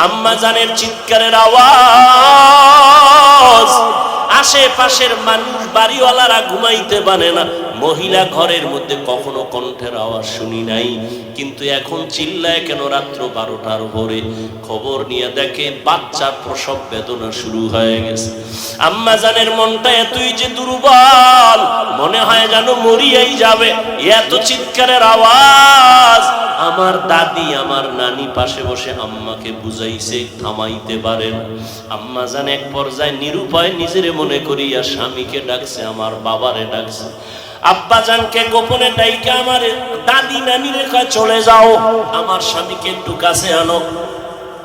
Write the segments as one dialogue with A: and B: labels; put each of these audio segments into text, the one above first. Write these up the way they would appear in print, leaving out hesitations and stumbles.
A: আম্মা জানের চিৎকারের আওয়াজ, আশেপাশের মানুষ বাড়িওয়ালারা ঘুমাইতে পারে না। মহিলা ঘরের মধ্যে কখনো কণ্ঠের আওয়াজ শুনি নাই, কিন্তু এখন চিল্লায় কেন রাত্র 12টার ভোরে? খবর নিয়ে দেখে বাচ্চার প্রসব বেদনা শুরু হয়ে গেছে। আম্মা জানের মনটা এতই যে দুর্বল, মনে হয় যেন মরিয়াই যাবে, এত চিৎকারের আওয়াজ। আমার দাদি আমার নানি পাশে বসে আম্মাকে বুঝাইছে, থামাইতে পারে না। আম্মা জান এক পর্যায়ে নিরুপায় নিজেরে মনে করিয়া স্বামীকে ডাকছে, আমার বাবারে ডাকছে। আব্বা জানকে গোপনে ডাইকে আমার দাদি নানিরে কয় চলে যাও, আমার স্বামীকে একটু কাছে আনো।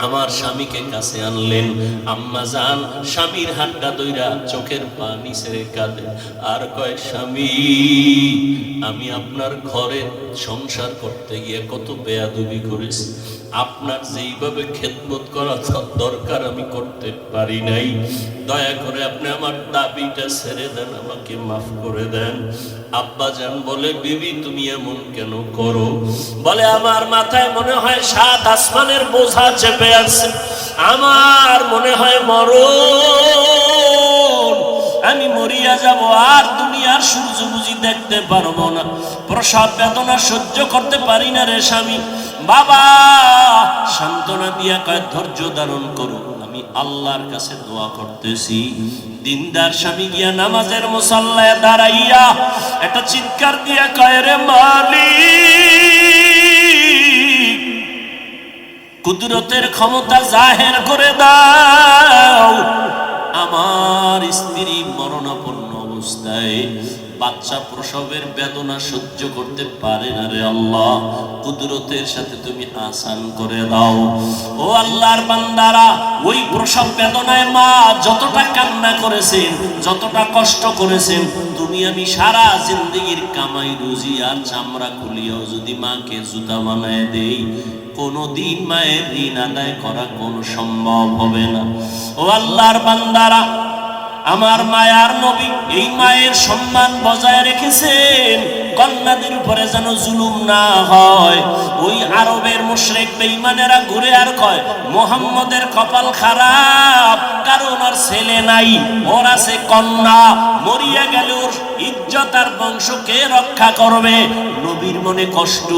A: আমার স্বামীকে কাছে আনলেন। আম্মা জান স্বামীর হাতটা ধইরা চোখের পানি ছেড়ে কাঁদে আর কয়, স্বামী আমি আপনার ঘরে সংসার করতে গিয়ে কত বেয়াদবি করেছি, আপনার যেইভাবে খেদমত করা দরকার আমি করতে পারি নাই, দয়া করে আপনি আমার দাবিটা ছেড়ে দেন, আমাকে মাফ করে দেন। আব্বা জান বলে, বিবি তুমি এমন কেন করো? বলে, আমার মাথায় মনে হয় 7 আসমানের বোঝা চেপে আছে, আমার মনে হয় মরণ, আমি মরিয়া যাব, আর দুনিয়ার সূর্য বুঝি দেখতে পারবো না, প্রসব বেদনা সহ্য করতে পারি না রে স্বামী। বাবা সান্ত্বনা দিয়া কয়, ধৈর্য ধারণ করো, আমি আল্লাহর কাছে দোয়া করতেছি। দিনদার স্বামী গিয়া নামাজের মুসাল্লায় দাঁড়াইয়া একটা চিৎকার দিয়া কয়, রে মালিক, কুদরতের ক্ষমতা জাহের করে দাও, আমার স্ত্রী মরণাপন্ন অবস্থায় বাচ্চা প্রসবের বেদনা সহ্য করতে পারে না রে আল্লাহ, কুদরতের সাথে তুমি আসান করে দাও। ও আল্লাহর বান্দারা, ওই প্রসব বেদনায় মা যতটা কান্না করেছেন, যতটা কষ্ট করেছেন, তুমি আমি সারা জিন্দগির কামাই রুজি আর চামড়া খুলিয়াও যদি মাকে জুতা বানায় দেই, কোনদিন মায়ের ঋণ আদায় করা কোন সম্ভব হবে না। ও আল্লাহর বান্দারা, আমার মায়ার নবী এই মায়ের সম্মান বজায় রেখেছেন, কন্যাদের উপরে যেন জুলুম না হয়। ওই আরবের মুশরিক বেঈমানেরা ঘুরে আর কয়, মুহাম্মদের কপাল খারাপ, কারণ ওর ছেলে নাই, ওর আছে কন্যা, মরিয়া গেলে ওর ইজ্জত আর বংশকে রক্ষা করবে। নবীর মনে কষ্ট,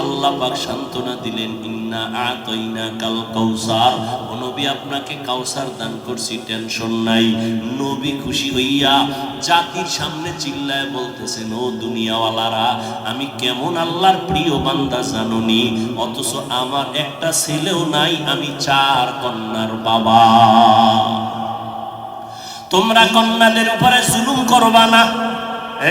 A: আল্লাহ পাক সান্ত্বনা দিলেন, ইন্না আতাইনাকাল কাউসার, ও নবী আপনাকে কাউসার দান করছি, টেনশন নাই। নবী খুশি হইয়া জাতির সামনে চিল্লায় বলতেছেন, ও দুনিয়াওয়ালারা, আমি কেমন আল্লাহর প্রিয় বান্দা জানোনি, অথচ আমার একটা ছেলেও নাই, আমি 4 কন্যার বাবা। তোমরা কন্যাদের উপরে জুলুম করবা না,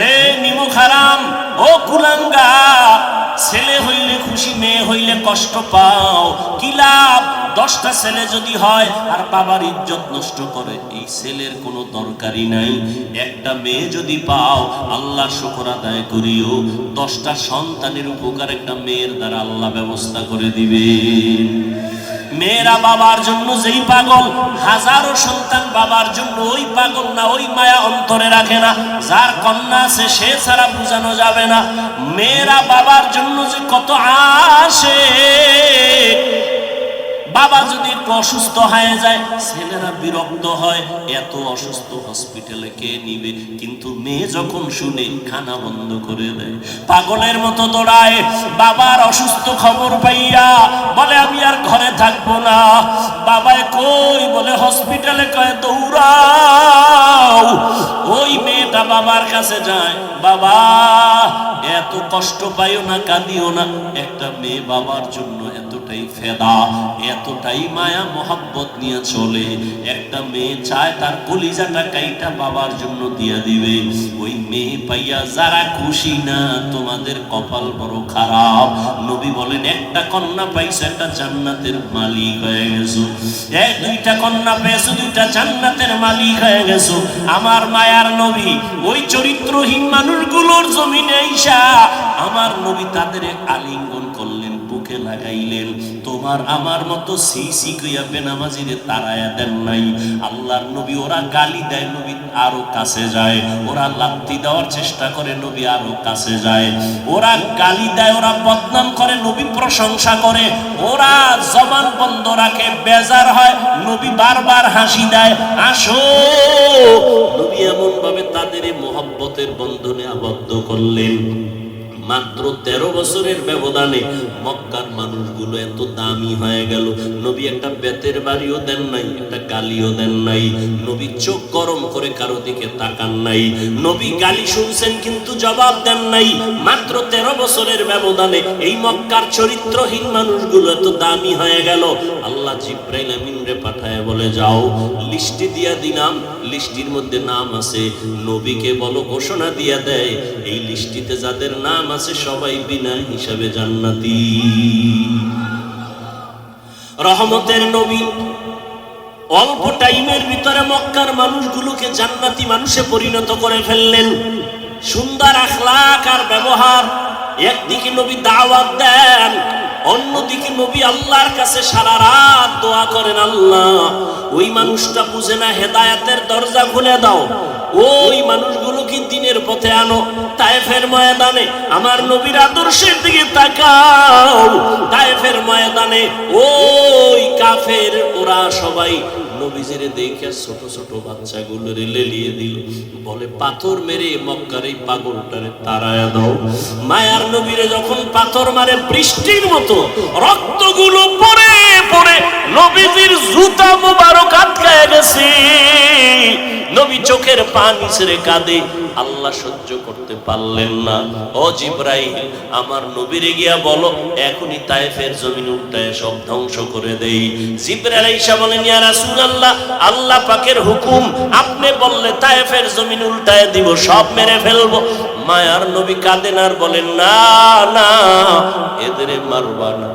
A: এ নিমুখ হারাম, ও কুলাঙ্গার, ছেলে হইলে খুশি, মেয়ে হইলে কষ্ট পাও, কি লাভ? 10টা ছেলে যদি হয় আর বাবার ইজ্জত নষ্ট করে, এই ছেলের কোনো দরকারই নাই। একটা মেয়ে যদি পাও, আল্লাহর শুকর আদায় করিও, 10টা সন্তানের উপকার একটা মেয়ের দ্বারা আল্লাহ ব্যবস্থা করে দিবেন। মেয়েরা বাবার জন্য যেই পাগল, হাজারো সন্তান বাবার জন্য ওই পাগল না, ওই মায়া অন্তরে রাখে না। যার কন্যা আছে সে ছাড়া বোঝানো যাবে না। মেয়েরা বাবার জন্য যে কত আসে, বাবা যদি একটু অসুস্থ হয়ে যায়, ছেলেরা বিরক্ত হয়, এত অসুস্থ হসপিটালে কে নিবে? কিন্তু মেয়ে যখন শুনে, খানা বন্ধ করে দেয়, পাগলের মতো দৌড়ায়। বাবার অসুস্থ খবর পাইয়া বলে, আমি আর ঘরে থাকবো না। বাবায় কই? বলে হসপিটালে। কয় দৌড়াও। ওই মেয়েটা বাবার কাছে যায়, বাবা এত কষ্ট পাইও না, কাঁদিও না। একটা মেয়ে বাবার জন্য এতটাই ফেদা, এতটাই মায়া মোহাব্বত নিয়ে চলে। একটা মেয়ে চায় তার কলিজাটা কাইটা বাবার জন্য দিয়া দিবে। ওই মেয়ে পাইয়া যারা খুশি না, তোমাদের কপাল বড় খারাপ। নবী বলেন, একটা কন্যা পাইছো, একটা জান্নাতের মালিক হয়ে গেছো। 2টা কন্যা পেয়েছো, 2টা জান্নাতের মালিক হয়ে গেছো। আমার মায়ার নবী ওই চরিত্রহীন মানুষগুলোর জমিনে আইসা আমার নবী তাদের আলিঙ্গন করলেন, বুকে বুকে লাগাইলেন। তোমার আমার মতো সিসি কইয়া বেনামাজিরে তাড়ায়া দেন নাই। আল্লাহর নবী ওরা গালি দেয়, নবী আরো কাছে যায়। ওরা লাত্তি দেওয়ার চেষ্টা করে, নবী আরো কাছে যায়। ওরা গালি দেয়, ওরা বদনাম করে, নবী প্রশংসা করে। ওরা জবান বন্ধ রাখে, বেজার হয়, নবী বারবার হাসি দেয়, আসো। নবী এমন ভাবে তাদের মোহাব্বতের বন্ধনে আবদ্ধ করলেন। মাত্র 13 বছরের ব্যবধানে মক্কার মানুষগুলো এত দামি হয়ে গেল। নবী একটা বেতের বাড়িও দেন নাই, একটা গালিও দেন নাই। নবী চোখ গরম করে কারো দিকে তাকান নাই। নবী গালি শুনছেন কিন্তু জবাব দেন নাই। মাত্র 13 বছরের ব্যবধানে এই মক্কার চরিত্রহীন মানুষগুলো এত দামি হয়ে গেল। আল্লাহ জিবরাইল আমিনরে পাঠায় বলে, যাও লিস্টি দিয়া দিলাম, লিস্টির মধ্যে নাম আছে, নবীকে বলো ঘোষণা দিয়া দেয় এই লিস্টিতে যাদের নাম আছে সবাই বিনা হিসাবে জান্নাতি। রহমতের নবী অল্প টাইমের ভিতরে মক্কার মানুষগুলোকে জান্নাতি মানুষে পরিণত করে ফেললেন। সুন্দর আখলাক আর ব্যবহার। একদিকে নবী দাওয়াত দেন, অন্যদিকে নবী আল্লাহর কাছে সারা রাত দোয়া করেন, আল্লাহ ওই মানুষটা বুঝে না, হেদায়েতের দরজা খুলে দাও, ওই মানুষগুলোকে দিনের পথে আনো। তায়েফের ময়দানে আমার নবীর আদর্শের দিকে তাকাও। তায়েফের ময়দানে ওই কাফের ওরা সবাই নবীজিরে দেখে ছোট ছোট বাচ্চাগুলোরে লেলিয়ে দিল, বলে পাথর মেরে মক্কার এই পাগলটারে তাড়ায়া দাও। মায়ার নবীরে যখন পাথর মারে বৃষ্টির মতো রক্তগুলো পড়ে পড়ে নবীজির জুতা মোবারক আটকায় গেছে। নবী চোখের পানি ছেড়ে কাঁদে। আল্লাহ সহ্য করতে পারলেন না। ও জিবরাইল, আমার নবীরে গিয়া বলো এখনই তায়েফের জমিন উল্টায় সব ধ্বংস করে দেই। জিবরাইল আইসা বলেন, ইয়া রাসূলুল্লাহ, আল্লাহ পাকের হুকুম, আপনি বললে তায়েফের জমিন উল্টায় দিব, সব মেরে ফেলবো। মায়ার নবী কাঁদেন আর বলেন, না না, এদের মারবা না,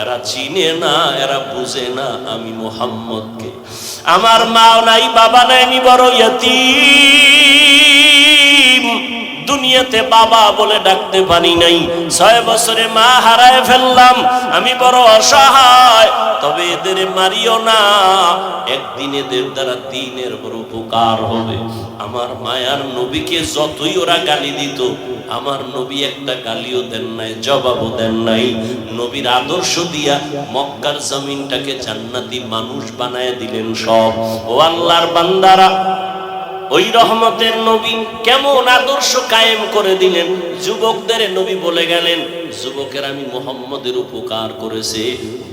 A: এরা চিনে না, এরা বুঝে না আমি মুহাম্মদকে। আমার মা নাই, বাবা নাই, আমি বড় ইয়াতীম, দুনিয়াতে বাবা বলে ডাকতে পারি নাই। 6 বছরে মা হারায় ফেললাম, আমি বড় অসহায়। তবে এদের মারিও না, একদিন এদের দ্বারা দিনের বড় উপকার হবে। আমার মায়ার নবীকে যতই ওরা গালি দিত, আমার নবী একটা গালিও দেন নাই, জবাবও দেন নাই। নবীর আদর্শ দিয়া মক্কার জমিনটাকে জান্নাতি মানুষ বানায় দিলেন সব। ও আল্লাহর বান্দারা, ওই রহমতের নবী কেমন আদর্শ কায়েম করে দিলেন। যুবকদের নবী বলে গেলেন, যুবকের আমি মুহাম্মদের উপকার করেছে,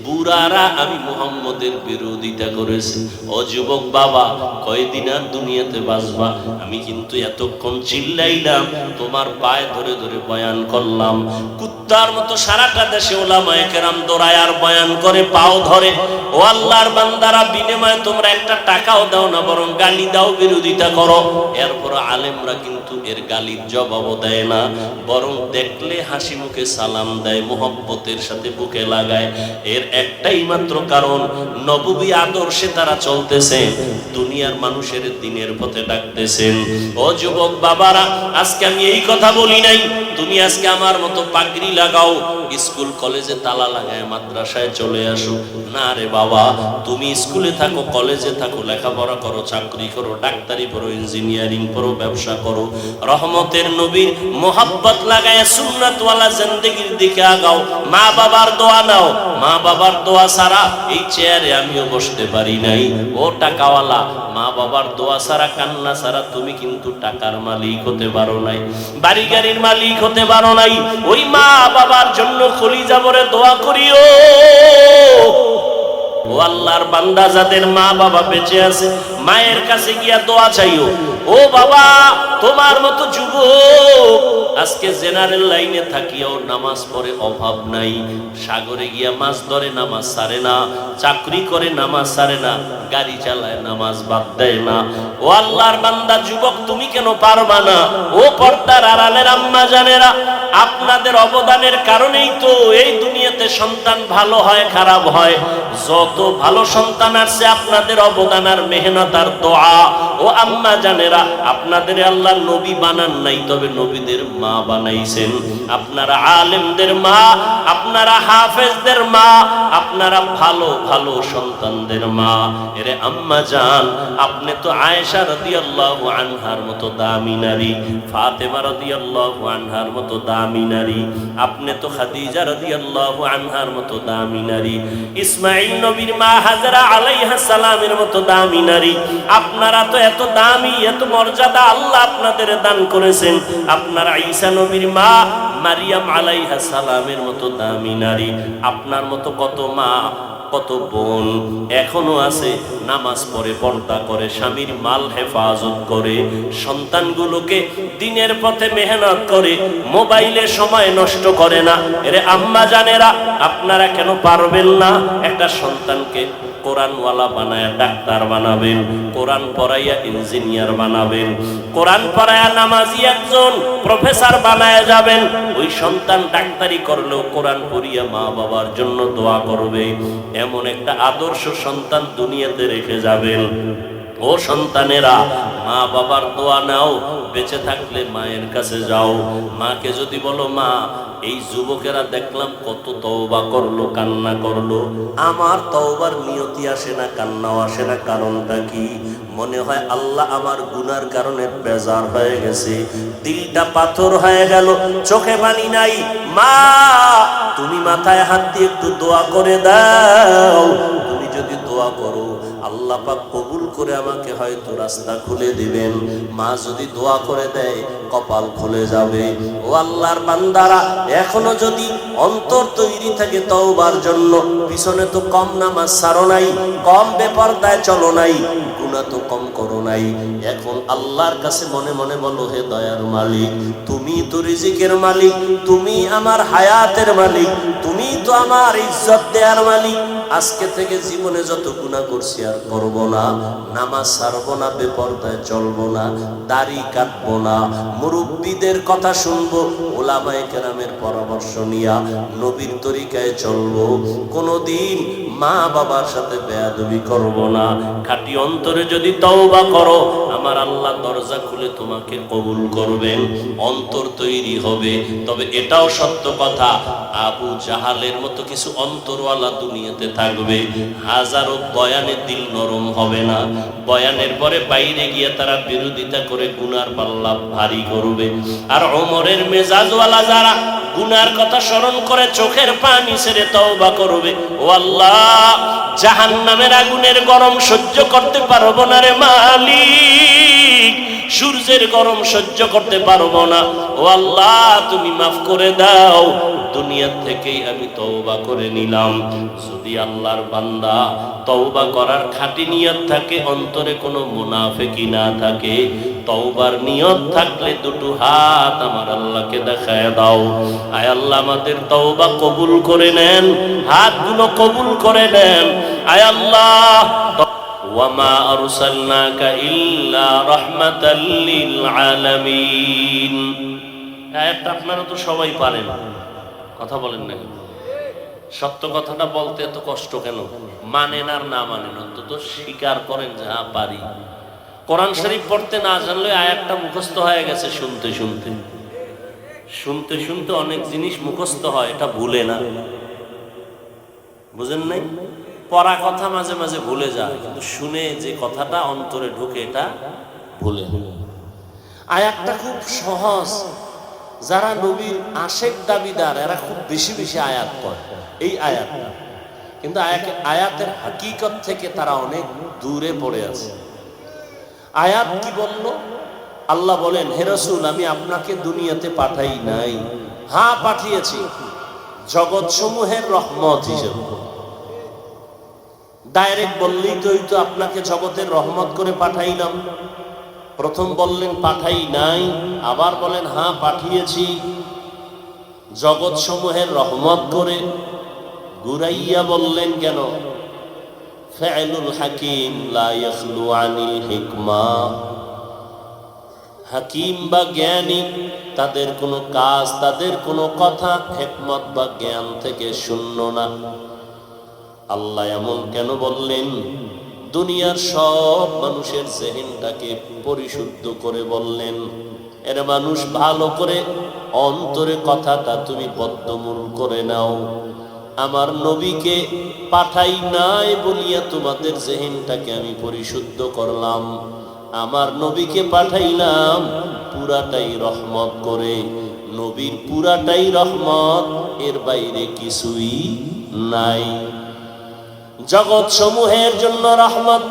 A: বুড়ারা আমি মুহাম্মদের বিরোধিতা করেছে। ও যুবক বাবা, কয়দিন আর দুনিয়াতে বাঁচবা? আমি কিন্তু এতক্ষণ চিল্লাইলাম, তোমার পায়ে ধরে ধরে বয়ান করলাম। কুত্তার মতো সারাটা দেশে ওলামায়ে কেরাম দৌড়ায় আর বয়ান করে, পাও ধরে। ও আল্লাহর বান্দারা, বিনিময়ে তোমরা একটা টাকাও দাও না, বরং গালি দাও, বিরোধিতা করো। এরপর আলেমরা কিন্তু এর গালির জবাবও দেয় না, বরং দেখলে হাসি মুখে সালাম দেয়, মোহব্বতের সাথে বুকে লাগায়। এর একটাই মাত্র কারণ, নববী আদর্শে তারা চলতেছে, দুনিয়ার মানুষের দিনের পথে ডাকতেছেন। ও যুবক বাবারা, আজকে আমি এই কথা বলি নাই তুমি আজকে আমার মতো পাগড়ি লাগাও, স্কুল কলেজে তালা লাগায় মাদ্রাসায় চলে আসো। না রে বাবা, তুমি স্কুলে থাকো, কলেজে থাকো, লেখাপড়া করো, চাকরি করো, ডাক্তারি পড়ো, ইঞ্জিনিয়ারিং পড়ো, ব্যবসা করো, রহমতের নবীর মোহাব্বত লাগায় সুন্নাতওয়ালা জিন্দেগির দিকে আগাও। মা বাবার দোয়া নাও, মা বাবার দোয়া ছাড়া এই চেয়ারে আমিও বসতে পারি নাই। ও টাকাওয়ালা, মা বাবার দোয়া ছাড়া, কান্না ছাড়া তুমি কিন্তু টাকার মালিক হতে পারো নাই, বাড়ি গাড়ির মালিক হতে পারো নাই। ওই মা বাবার জন্য কলিজা ভরে দোয়া করিও। ও আল্লাহর বান্দা, যাদের মা বাবা বেঁচে আছে, মায়ের কাছে গিয়া দোয়া চাইও। ও বাবা, তোমার মতো যুবক আজকে জেনারেল লাইনে থাকিয়াও নামাজ পড়ে অভাব নাই, সাগরে গিয়া মাছ ধরে নামাজ ছাড়ে না, চাকরি করে নামাজ ছাড়ে না, গাড়ি চালায় নামাজ বাদ দেয় না। ও আল্লাহর বান্দা যুবক, তুমি কেন পারবা না? ও পর্দার আড়ালের আম্মা জানেরা, আপনাদের অবদানের কারণেই তো এই দুনিয়াতে সন্তান ভালো হয় খারাপ হয়। যত ভালো সন্তান আসছে আপনাদের অবদান আর মেহনত আর দোয়া। ও আম্মা জানেরা, আপনাদের আল্লাহ নবী বানান নাই, তবে নবীদের মা বানাইছেন। আপনারা আলেমদের মা, আপনারা হাফেজদের মা, আপনারা ভালো ভালো সন্তানদের মা। এরে আম্মা জান, আপনি তো আয়েশা রাদিয়াল্লাহু আনহার মতো দামি নারী, ফাতেমা রাদিয়াল্লাহু আনহার মতো দামি নারী, আপনি তো খাদিজা রাদিয়াল্লাহু আনহার মতো দামি নারী, ইসমাঈল নবীর মা হাজরা আলাইহিস সালামের মতো দামি নারী। আপনারা তো এত দামি, এত মর্যাদা আল্লাহ আপনাদের দান করেছেন। আপনারা ঈসা নবীর মা মারিয়াম আলাইহিস সালামের মতো দামি নারী। আপনার মতো কত মা, কত বোন এখনো আছে, নামাজ পড়ে, পর্দা করে, স্বামীর মাল হেফাজত করে, সন্তানগুলোকে দিনের পথে মেহনত করে, মোবাইলে সময় নষ্ট করে না। এরে আম্মা জানেরা, আপনারা কেন পারবেন না? একটা সন্তানকে কোরআনওয়ালা বানায়া ডাক্তার বানাবেন, কোরআন পড়াইয়া ইঞ্জিনিয়ার বানাবেন, কোরআন পড়াইয়া নামাজি একজন প্রফেসর বানায়া যাবেন। ওই সন্তান ডাক্তারি করলেও কোরআন পড়িয়া মা বাবার জন্য দোয়া করবে। এমন একটা আদর্শ সন্তান দুনিয়াতে রেখে যাবেন। ও সন্তানেরা, মা বাবার দোয়া নাও, বেঁচে থাকলে মায়ের কাছে যাও। মাকে যদি বলো, মা এই যুবকেরা দেখলাম কত তওবা করলো, কান্না করলো, আমার তওবার নিয়তি আসে না, কান্নাও আসে না, কারণটা কি? মনে হয় আল্লাহ আমার গুনার কারণে বেজার হয়ে গেছে, দিলটা পাথর হয়ে গেল, চোখে পানি নাই। মা, তুমি মাথায় হাত দিয়ে একটু দোয়া করে দাও। তুমি যদি দোয়া করো, আল্লাহ পাক কবুল করে আমাকে হয়তো রাস্তা খুলে দিবেন। মা যদি দোয়া করে দেয়, কপাল খুলে যাবে। ও আল্লাহর বান্দারা, এখনো যদি অন্তর তৈরি থাকে তওবার জন্য, পিছনে তো কম নামাজ ছাড়ো নাই, কম বেপরদায় চলো নাই, গুনাহ তো কম করো নাই। এখন আল্লাহর কাছে মনে মনে বলো, হে দয়ার মালিক, তুমি তো রিজিকের মালিক, তুমি আমার হায়াতের মালিক, তুমি তো আমার ইজ্জত দেওয়ার মালিক। আজকে থেকে জীবনে যত গুনাহ করছি আর করব না, নামাজ ছাড়বো না, বেপরদায় চলবো না, দাড়ি কাটবো না, মুরব্বীদের কথা শুনবো, ওলামায়ে কেরামের পরামর্শ নিয়া নবীর তরিকায় চলবো, কোনোদিন মা বাবার সাথে বেয়াদবি করব না। খাঁটি অন্তরে যদি তওবা করো, আমার আল্লাহ দরজা খুলে তোমাকে কবুল করবেন, অন্তর তৈরি হবে। তবে এটাও সত্য কথা, আবু জাহালের মতো কিছু অন্তরওয়ালা দুনিয়াতে থাকবে, হাজারো বয়ানে দিল নরম হবে না, বয়ানের পরে বাইরে গিয়ে তারা বিরোধিতা করে গুনার পাল্লা ভারী করবে। আর ওমরের মেজাজওয়ালা যারা গুনার কথা স্মরণ করে চোখের পানি ছেড়ে তওবা করবে, ও আল্লাহ, জাহান্নামের আগুনের গরম সহ্য করতে পারবো না রে মালিক, সূর্যের গরম সহ্য করতে পারবো না, ও আল্লাহ তুমি মাফ করে দাও, দুনিয়া থেকেই আমি তওবা করে নিলাম। যদি আল্লাহর বান্দা তওবা করার খাঁটি নিয়ত থাকে, অন্তরে কোনো মুনাফিকি না থাকে, তওবার নিয়ত থাকলে দুটো হাত আমার আল্লাহকে দেখায় দাও। আয় আল্লাহ, আমাদের তওবা কবুল করে নেন, হাতগুলো কবুল করে নেন। আয় আল্লাহ, ওয়ামা আরসালনাকা ইল্লা রাহমাতাল লিল আলামিন। আয়াতটা আপনারা তো সবাই পারেন, কথা বলেন না? সত্য কথাটা বলতে এত কষ্ট কেন? মানেন আর না মানেন, অন্তত স্বীকার করেন যে হ্যাঁ পারি। কোরআন শরীফ পড়তে না জানলে আয়াতটা মুখস্থ হয়ে গেছে, শুনতে শুনতে শুনতে শুনতে অনেক জিনিস মুখস্থ হয়, এটা ভুলে না। বুঝেন নাই? পড়া কথা মাঝে মাঝে ভুলে যায়, কিন্তু শুনে যে কথাটা অন্তরে ঢুকে এটা ভুলে। আয়াতটা খুব সহজ, যারা নবীর আশেক দাবিদার এরা খুব বেশি বেশি আয়াত পড়ে এই আয়াত, কিন্তু আয়াতের হাকিকত থেকে তারা অনেক দূরে পড়ে আছে। আয়াত কি বলল? আল্লাহ বলেন, হে রাসূল, আমি আপনাকে দুনিয়াতে পাঠাই নাই, হ্যাঁ পাঠিয়েছি জগৎ সমূহের রহমত হিসেবে। ডাইরেক্ট বললেই তো আপনাকে জগতের রহমত করে পাঠাইলাম। প্রথম বললেন পাঠাই নাই, আবার বলেন হ্যাঁ পাঠিয়েছি জগৎ সমূহের রহমত করে। ঘুরাইয়া বললেন কেন? ফাইলুল হাকিম লা ইয়াখলু আনিল হিকমা। হাকিম বা জ্ঞানী, তাদের কোনো কাজ, তাদের কোনো কথা হিকমত বা জ্ঞান থেকে শূন্য না। আল্লাহ এমন কেন বললেন? দুনিয়ার সব মানুষের জেহেনটাকে পরিশুদ্ধ করে বললেন, এর মানুষ ভালো করে অন্তরে কথাটা তুমি বদ্ধমূল করে নাও। আমার নবীকে পাঠাই নাই বলিয়া তোমাদের জেহেনটাকে আমি পরিশুদ্ধ করলাম। আমার নবীকে পাঠাইলাম পুরাটাই রহমত করে। নবীর পুরাটাই রহমত, এর বাইরে কিছুই নাই। জগৎ সমূহের জন্য রহমত।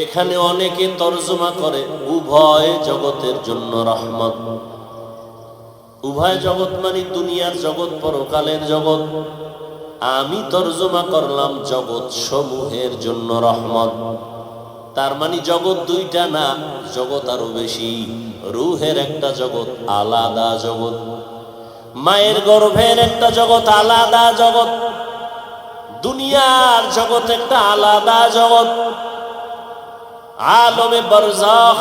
A: এখানে অনেকে তরজমা করে উভয় জগতের জন্য রহমত। উভয় জগৎ মানে দুনিয়ার জগৎ, পরকালের জগৎ। আমি তরজমা করলাম জগৎ সমূহের জন্য রহমত। তার মানে জগৎ দুইটা না, জগৎ আরো বেশি। রূহের একটা জগৎ, আলাদা জগৎ। মায়ের গর্ভের একটা জগৎ, আলাদা জগৎ। দুনিয়ার জগৎ একটা আলাদা জগৎ। আলমে বারজাখ,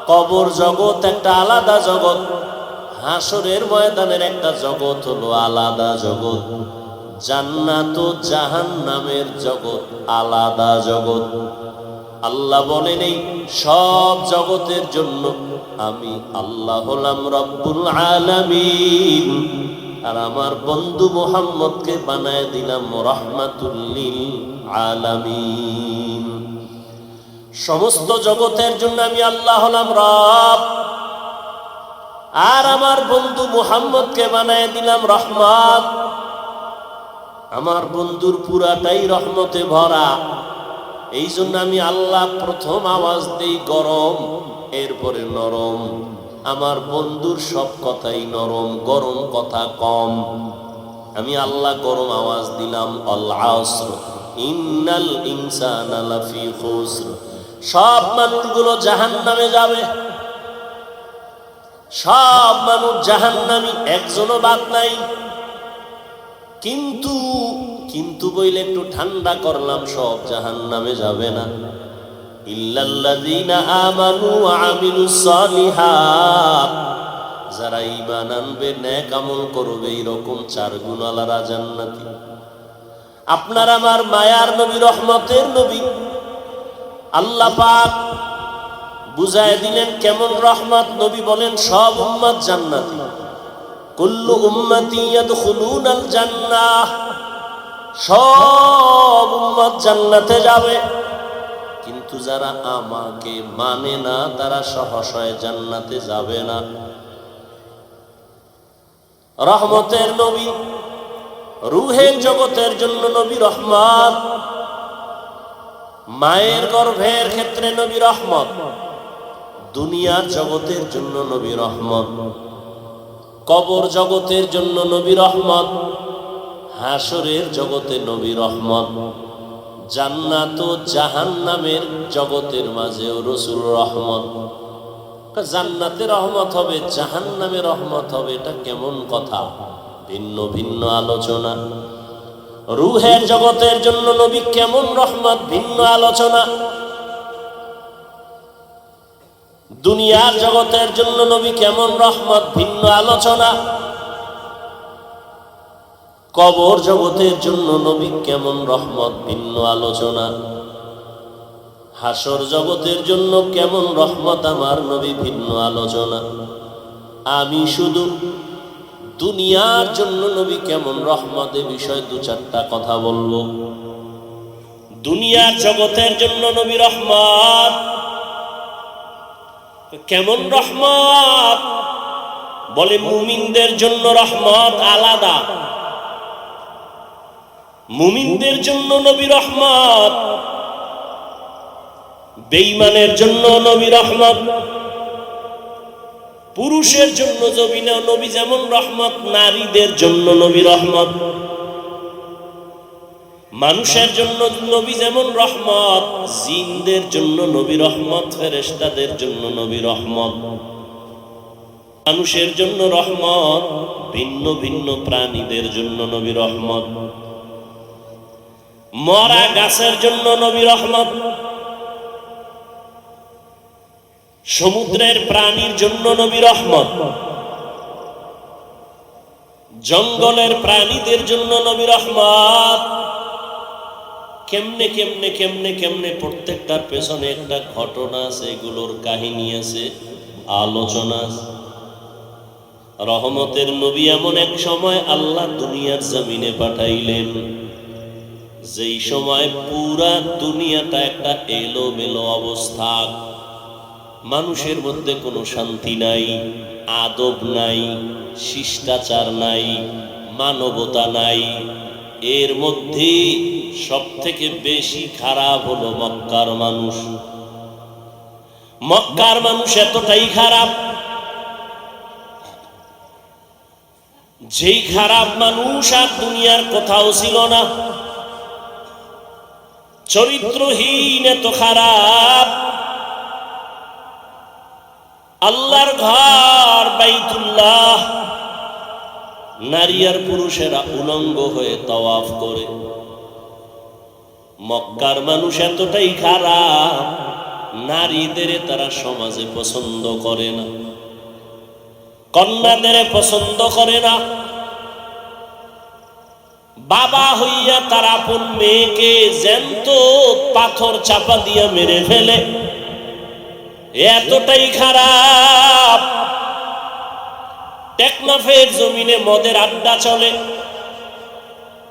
A: কবর জগৎ একটা আলাদা জগৎ। হাসরের ময়দানের একটা জগৎ হলো আলাদা জগৎ। জান্নাত ও জাহান্নামের জগৎ আলাদা জগৎ। আল্লাহ বলেন এই সব জগতের জন্য আমি আল্লাহ হলাম রব্বুল আলামিন, আর আমার বন্ধু মুহাম্মদকে বানায় দিলাম রাহমাতুল লিল আলামিন। সমস্ত জগতের জন্য আমি আল্লাহ হলাম রব, আর আমার বন্ধু মুহাম্মদকে বানায় দিলাম রহমত। আমার বন্ধুর পুরাটাই রহমতে ভরা। এই জন্য আমি আল্লাহ প্রথম আওয়াজ দেই গরম, এরপরে নরম। আমার বন্ধুর সব কথাই নরম, গরম কথা কম। আমি আল্লাহ গরম আওয়াজ দিলাম আল আসর ইন্নাল ইনসানা লাফি খুসর। সব মানুষগুলো জাহান্নামে যাবে, সব মানুষ জাহান্নামী, একজনও বাদ নাই। কিন্তু কিন্তু বইলে একটু ঠান্ডা করলাম, সব জাহান্নামে যাবে না। ইল্লাল্লাযীনা আমানু ওয়া আমিলুস সালিহাত, যারা ঈমান আনবে, নেক আমল করবে, এরকম 4 গুণওয়ালারা জান্নাতি। আপনার আমার মায়ার নবী, রহমতের নবী আল্লাহ পাক বুঝায় দিলেন কেমন রহমত। নবী বলেন সব উম্মত জান্নাতি। কুল্লু উম্মতি ইয়াদখুলুনাল জান্নাহ, সব উম্মত জান্নাতে যাবে। কিন্তু যারা আমাকে মানে না, তারা সহসায় জান্নাতে যাবে না। রহমতের নবী, রূহের জগতের জন্য নবী রহমত। মায়ের গর্ভের ক্ষেত্রে নবী রহমত। দুনিয়ার জগতের জন্য নবী রহমত। কবর জগতের জন্য নবী রহমত। হাসরের জগতে নবী রহমত। জান্নাত ও জাহান্নামের জগতের মাঝেও রাসূল রহমত। জান্নাতে রহমত হবে, জাহান্নামে রহমত হবে, এটা কেমন কথা? ভিন্ন ভিন্ন আলোচনা। রূহের জগতের জন্য নবী কেমন রহমত, ভিন্ন আলোচনা। দুনিয়ার জগতের জন্য নবী কেমন রহমত, ভিন্ন আলোচনা। কবর জগতের জন্য নবী কেমন রহমত, ভিন্ন আলোচনা। হাসর জগতের জন্য কেমন রহমত আমার নবী, ভিন্ন আলোচনা। আমি শুধু দুনিয়ার জন্য নবী কেমন রহমত, এ বিষয়ে 2-4টা কথা বলবো। দুনিয়ার জগতের জন্য নবী রহমত। কেমন রহমত? বলে মুমিনদের জন্য রহমত আলাদা। মুমিনদের জন্য নবী রহমত, বেঈমানের জন্য নবী রহমত। পুরুষের জন্য নবী যেমন রহমত, নারীদের জন্য নবী রহমত। মানুষের জন্য নবী যেমন রহমত, জিনদের জন্য নবী রহমত, ফেরেশতাদের জন্য নবী রহমত। মানুষের জন্য রহমত, ভিন্ন ভিন্ন প্রাণীদের জন্য নবী রহমত। মরা গাছের জন্য নবী রহমত। সমুদ্রের প্রাণীর জন্য নবী রহমত, জঙ্গলের প্রাণীদের জন্য নবী রহমত। কেমনে কেমনে কেমনে কেমনে প্রত্যেকটার পেছনে একটা ঘটনা আছে, এগুলোর কাহিনী আছে, আলোচনা আছে। রহমতের নবী এমন এক সময় আল্লাহ দুনিয়ার জমিনে পাঠাইলেন, যেই সময় পুরা দুনিয়াটা একটা এলোমেলো অবস্থা, মানুষের মধ্যে কোনো শান্তি নাই, আদব নাই, শিষ্টাচার নাই, মানবতা নাই। এর মধ্যে সব থেকে বেশি খারাপ হলো মক্কার মানুষ। মক্কার মানুষ এতটাই খারাপ, যেই খারাপ মানুষ আর দুনিয়ার কোথাও ছিল না। চরিত্রহীন, এত খারাপ। আল্লাহর ঘর বাইতুল্লাহ নারী আর পুরুষেরা উলঙ্গ হয়ে তাওয়াফ করে। মক্কার মানুষ এতটাই খারাপ, নারীদের তারা সমাজে পছন্দ করে না, কন্যাদের পছন্দ করে না। বাবা হইয়া তার আপন মেয়েকে জ্যান্ত পাথর চাপা দিয়া মেরে ফেলে, এতটাই খারাপ। টেকনাফের জমিনে মদের আড্ডা চলে,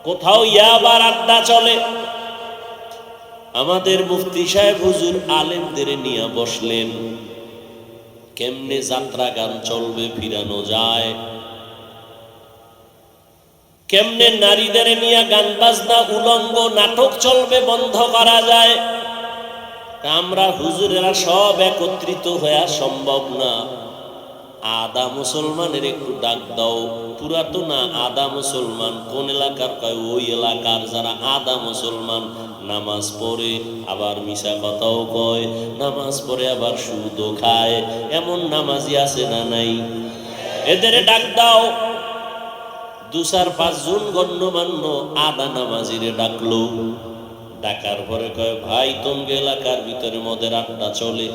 A: কোথাও ইয়াবার আড্ডা চলে। আমাদের মুফতি সাহেব হুজুর আলেমদের নিয়ে বসলেন, কেমনে যাত্রা গান চলবে, ফিরানো যায়, কেমনে নারীদের নিয়ে গান বাজনা উলঙ্গ নাটক চলবে, বন্ধ করা যায়। আমরা হুজুরেরা সব একত্রিত হয়ে সম্ভব না। আদা মুসলমানের একটু ডাক দাও। পুরাতন আদা মুসলমান কোন এলাকার? কয় ওই এলাকার যারা আদা মুসলমান, নামাজ পড়ে আবার মিশা কথাও কয়, নামাজ পড়ে আবার সুদও খায়, এমন নামাজি আছে না নাই? এদের ডাক দাও। 2-4-5 জন গণ্যমান্য আদা নামাজিরে ডাকলো। ডাকার পরে কয়, ভাই তোমাকে এলাকার ভিতরে মদের আড্ডা চলে,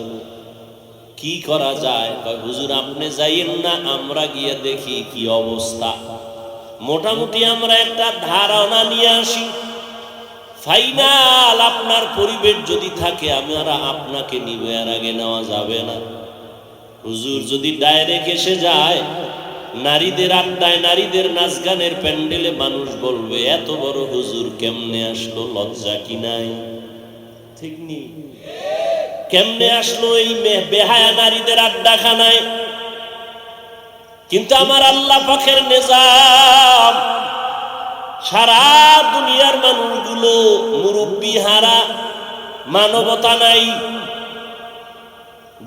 A: কি করা যায়? কয়, হুজুর আপনি যাইয়েন না, আমরা গিয়ে দেখি কি অবস্থা। মোটামুটি আমরা একটা ধারণা নিয়ে আসি। ফাইনাল আপনার পরিবেশ যদি থাকে আমরা আপনাকে নিব, এর আগে নেওয়া যাবে না। হুজুর যদি ডাইরেক্ট এসে যায়, নারীদের আড্ডায়, নারীদের নাচ গানের প্যান্ডেলে, মানুষ বলবে এত বড় হুজুর কেমনে আসলো, লজ্জা কি নাই? ঠিক নি? কেমনে আসলো এই বেহায়া নারীদের আড্ডাখানায়? কিন্তু আমার আল্লাহ পাকের নিজাম, সারা দুনিয়ার মানুষগুলো মুরব্বি হারা, মানবতা নাই,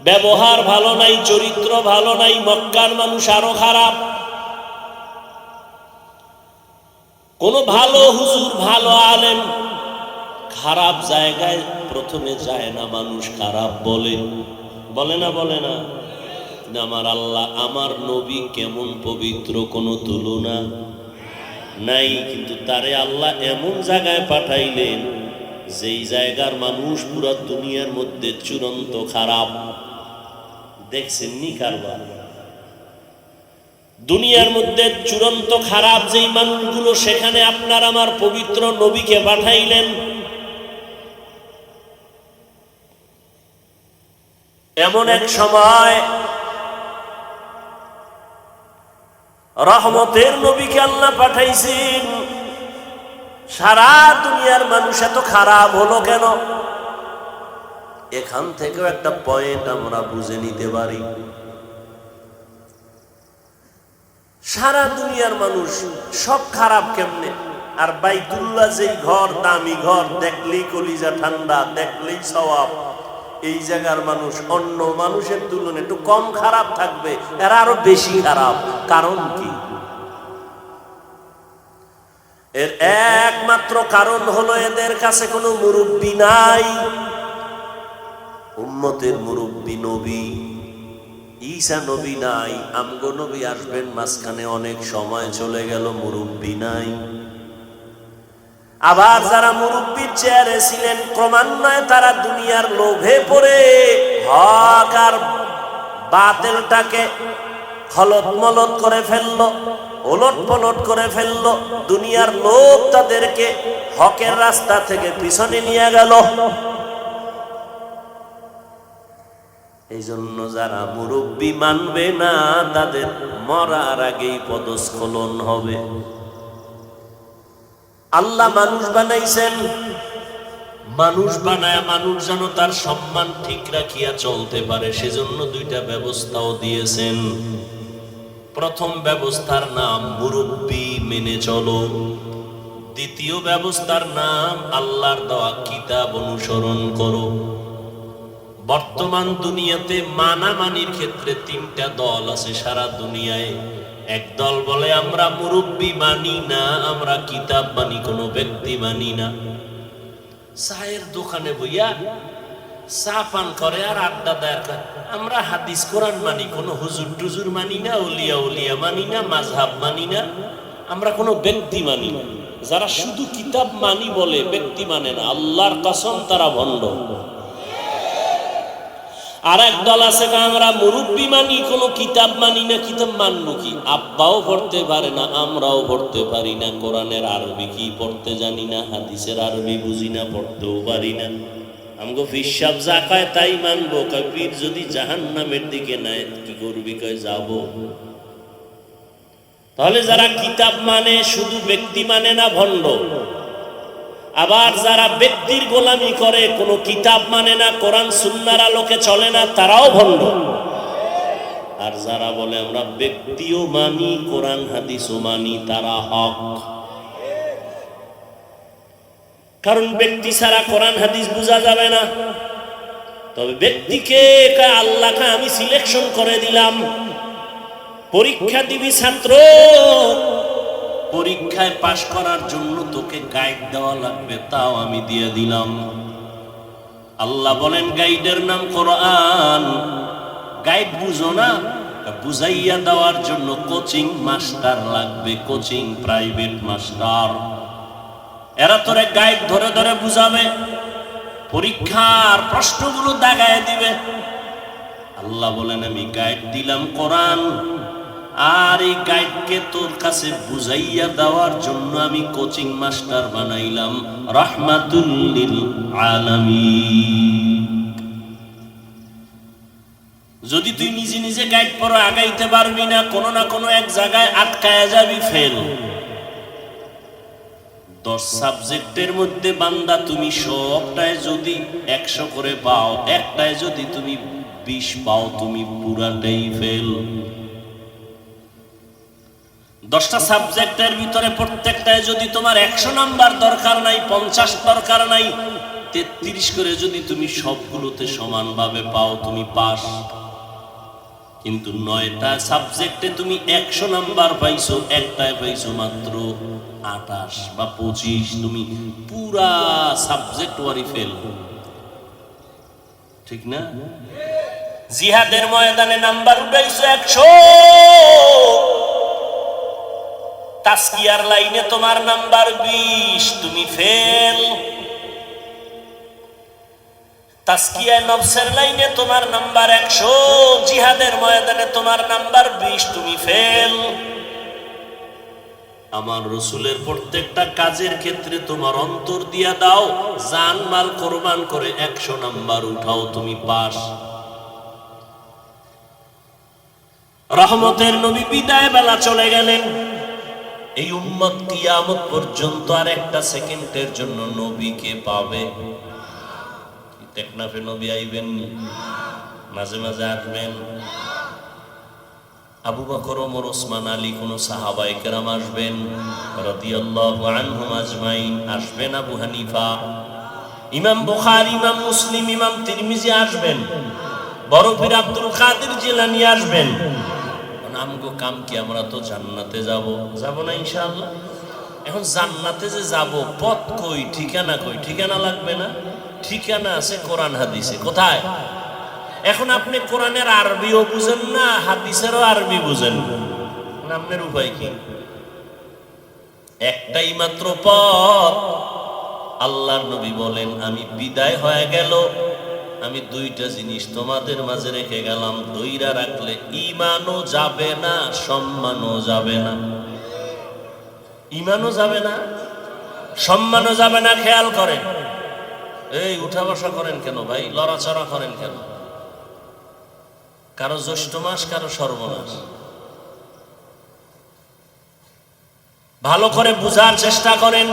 A: ব্যবহার ভালো নাই, চরিত্র ভালো নাই। মক্কার মানুষ আরো খারাপ। কোন ভালো হুজুর, ভালো আলেম খারাপ জায়গায় প্রথমে যায় না, মানুষ খারাপ বলে, বলে না? বলে না? আমার আল্লাহ, আমার নবী কেমন পবিত্র, কোনো তুলনা নাই। কিন্তু তারে আল্লাহ এমন জায়গায় পাঠাইলেন, যেই জায়গার মানুষ পুরা দুনিয়ার মধ্যে চূড়ান্ত খারাপ। দেখছেন নি কারবার? দুনিয়ার মধ্যে চূড়ান্ত খারাপ যেই মানুষগুলো, সেখানে আপনার আমার পবিত্র নবীকে পাঠাইলেন। এমন এক সময় রহমতের নবীকে আল্লাহ পাঠাইছেন। সারা দুনিয়ার মানুষ এত খারাপ হলো কেন? এখান থেকেও একটা পয়েন্ট আমরা বুঝে নিতে পারি। সারা দুনিয়ার মানুষ সব খারাপ কেমনে? আর বাইতুল্লাহ যেই ঘর, দামি ঘর, দেখলেই কলিজা ঠান্ডা, দেখলেই সওয়াব, এই জায়গার মানুষ অন্য মানুষের তুলনায় একটু কম খারাপ থাকবে, এরা আরো বেশি খারাপ। কারণ কি? এর একমাত্র কারণ হলো এদের কাছে কোনো মুরব্বি নাই। উম্মতের মুরব্বি নবী ঈসা নবী নাই। আমগো নবী আসবেন, মাঝখানে অনেক সময় চলে গেল, মুরব্বি নাই। আবার যারা মুরব্বির চেয়ারে ছিলেন, ক্রমান্বয়ে তারা দুনিয়ার লোভে পড়ে হক আর বাতিলটাকে খলত মলত করে ফেললো, ওলট পলট করে ফেললো। দুনিয়ার লোক তাদেরকে হকের রাস্তা থেকে পিছনে নিয়ে গেল। এই জন্য যারা মুরব্বী মানবে না তাদের মরার আগেই পদস্খলন হবে। আল্লাহ মানুষ বানাইছেন, মানুষ বানায় মানুষ যেন তার সম্মান ঠিক রাখিয়া চলতে পারে, সেজন্য দুইটা ব্যবস্থাও দিয়েছেন। প্রথম ব্যবস্থার নাম মুরব্বী মেনে চলো, দ্বিতীয় ব্যবস্থার নাম আল্লাহর দেওয়া কিতাব অনুসরণ করো। বর্তমান দুনিয়াতে মানামানির ক্ষেত্রে তিনটা দল আছে সারা দুনিয়ায়। এক দল বলে আমরা মুরব্বী মানি না, আমরা কিতাব মানি, কোনো ব্যক্তি মানি না। চায়ের দোকানে বইয়া চা পান করে আর আড্ডা দেয়, আমরা হাদিস কোরআন মানি, কোনো হুজুর টুজুর মানি না, উলিয়া উলিয়া মানি না, মাযহাব মানি না, আমরা কোনো ব্যক্তি মানি না। যারা শুধু কিতাব মানি বলে, ব্যক্তি মানে না, আল্লাহর কসম তারা ভণ্ড। আর এক দল আছে আমরা মুরব্বী মানি, কোনো কিতাব মানি না। কিতাব মানবো কি? আব্বাও পড়তে পারে না, আমরাও পড়তে পারি না, কোরআনের আরবি কি পড়তে জানি না, হাদিসের আরবি বুঝি না, পড়তেও পারি না। আমগো পীর সাহেব যা কয় তাই মানবো। কয় পীর যদি জাহান্নামের দিকে নেয় কি করবি? কয় যাব। তাহলে যারা কিতাব মানে, শুধু ব্যক্তি মানে না, ভণ্ড। আবার যারা ব্যক্তির গোলামি করে, কোনো কিতাব মানে না, কোরআন সুন্নাহর আলোকে চলে না, তারাও ভণ্ড। আর যারা বলে আমরা ব্যক্তিও মানি, কোরআন হাদিসও মানি, তারা হক। কারণ ব্যক্তি ছাড়া কোরআন হাদিস বোঝা যাবে না। তবে ব্যক্তিকে আল্লাহকে আমি সিলেকশন করে দিলাম, পরীক্ষা দিবি ছাত্র, পরীক্ষায় পাশ করার জন্য তোকে গাইড দেওয়া লাগবে, তাও আমি দিয়ে দিলাম। আল্লাহ বলেন গাইডের নাম কোরআন। গাইড বুঝো না, বুঝাইয়া দেওয়ার জন্য কোচিং মাস্টার লাগবে, কোচিং প্রাইভেট মাস্টার। এরা তোরে গাইড ধরে ধরে বুঝাবে, পরীক্ষার প্রশ্নগুলো দাগায় দিবে। আল্লাহ বলেন আমি গাইড দিলাম কোরআন, আর এই গাইডকে তোর কাছে বুঝাইয়া দেওয়ার জন্য আমি কোচিং মাস্টার বানাইলাম, রাহমাতুল লিল আলামিন। যদি তুই নিজে নিজে গাইড পড়ে আগাইতে পারবি না, কোনো না কোনো এক জায়গায় আটকায়া যাবি, ফেল। 10 সাবজেক্টের মধ্যে বান্দা তুমি সবটায় যদি 100 করে পাও, একটায় যদি তুমি 20 পাও, তুমি পুরাটাই ফেল। 10টা সাবজেক্টের ভিতরে প্রত্যেকটায় যদি তোমার 100 নাম্বার দরকার নাই, 50 দরকার নাই, 33 করে যদি তুমি সবগুলোতে সমানভাবে পাও, তুমি পাস। কিন্তু 9টা সাবজেক্টে তুমি 100 নাম্বার পাইছো, একটায় পাইছো মাত্র 28 বা 25, তুমি পুরা সাবজেক্ট ওয়ারি ফেল। ঠিক না? জিহাদের ময়দানে নাম্বার উঠাইছো 100, তাসকিয়ার লাইনে তোমার নাম্বার 20, তুমি ফেল। তাসকিয়া নফসের লাইনে তোমার নাম্বার 100, জিহাদের ময়দানে তোমার নাম্বার 20, তুমি ফেল। আমার রাসূলের প্রত্যেকটা কাজের ক্ষেত্রে তোমার অন্তর দিয়া দাও, জান মাল কোরবান করে 100 নাম্বার উঠাও, তুমি পাস। রহমতের নবী বিদায় বেলা চলে গেলেন। এই উম্মত কিয়ামত পর্যন্ত আর একটা সেকেন্ডের জন্য নবীকে পাবে? টেকনাফে নবী আইবেন, মাঝে মাঝে আসবেন। আবু বকর, ওমর, ওসমান, আলী, কোন সাহাবায়ে কেরাম আসবেন রাদিয়াল্লাহু আনহুম আজমাইন, আসবেন। আবু হানিফা, ইমাম বুখারী, ইমাম মুসলিম, ইমাম তিরমিজি আসবেন। বড় পীর আব্দুল কাদের জিলানী আসবেন। আমগো কাম কি? আমরা তো জান্নাতে যাব, যাব না ইনশাআল্লাহ? এখন জান্নাতে যে যাব, পথ কই, ঠিকানা কই? ঠিকানা লাগবে না? ঠিকানা আছে কোরআন হাদিসে। কোথায়? এখন আপনি কোরআনের আরবিও বুঝেন না, হাদিসেরও আরবি বুঝেন না, আপনার উপায় কি? একটাই মাত্র পথ। আল্লাহর নবী বলেন আমি বিদায় হয়ে গেল, আমি দুইটা জিনিস তোমাদের মাঝে রেখে গেলাম, দইরা রাখলে ঈমানও যাবে না, সম্মানও যাবে না। ঈমানও যাবে না, সম্মানও যাবে না। খেয়াল করেন, এই উঠা বসা করেন কেন ভাই, লড়াচড়া করেন কেন? কারো জ্যৈষ্ঠ মাস, কারো সর্বনাশ। ভালো করে বুঝার চেষ্টা করেন,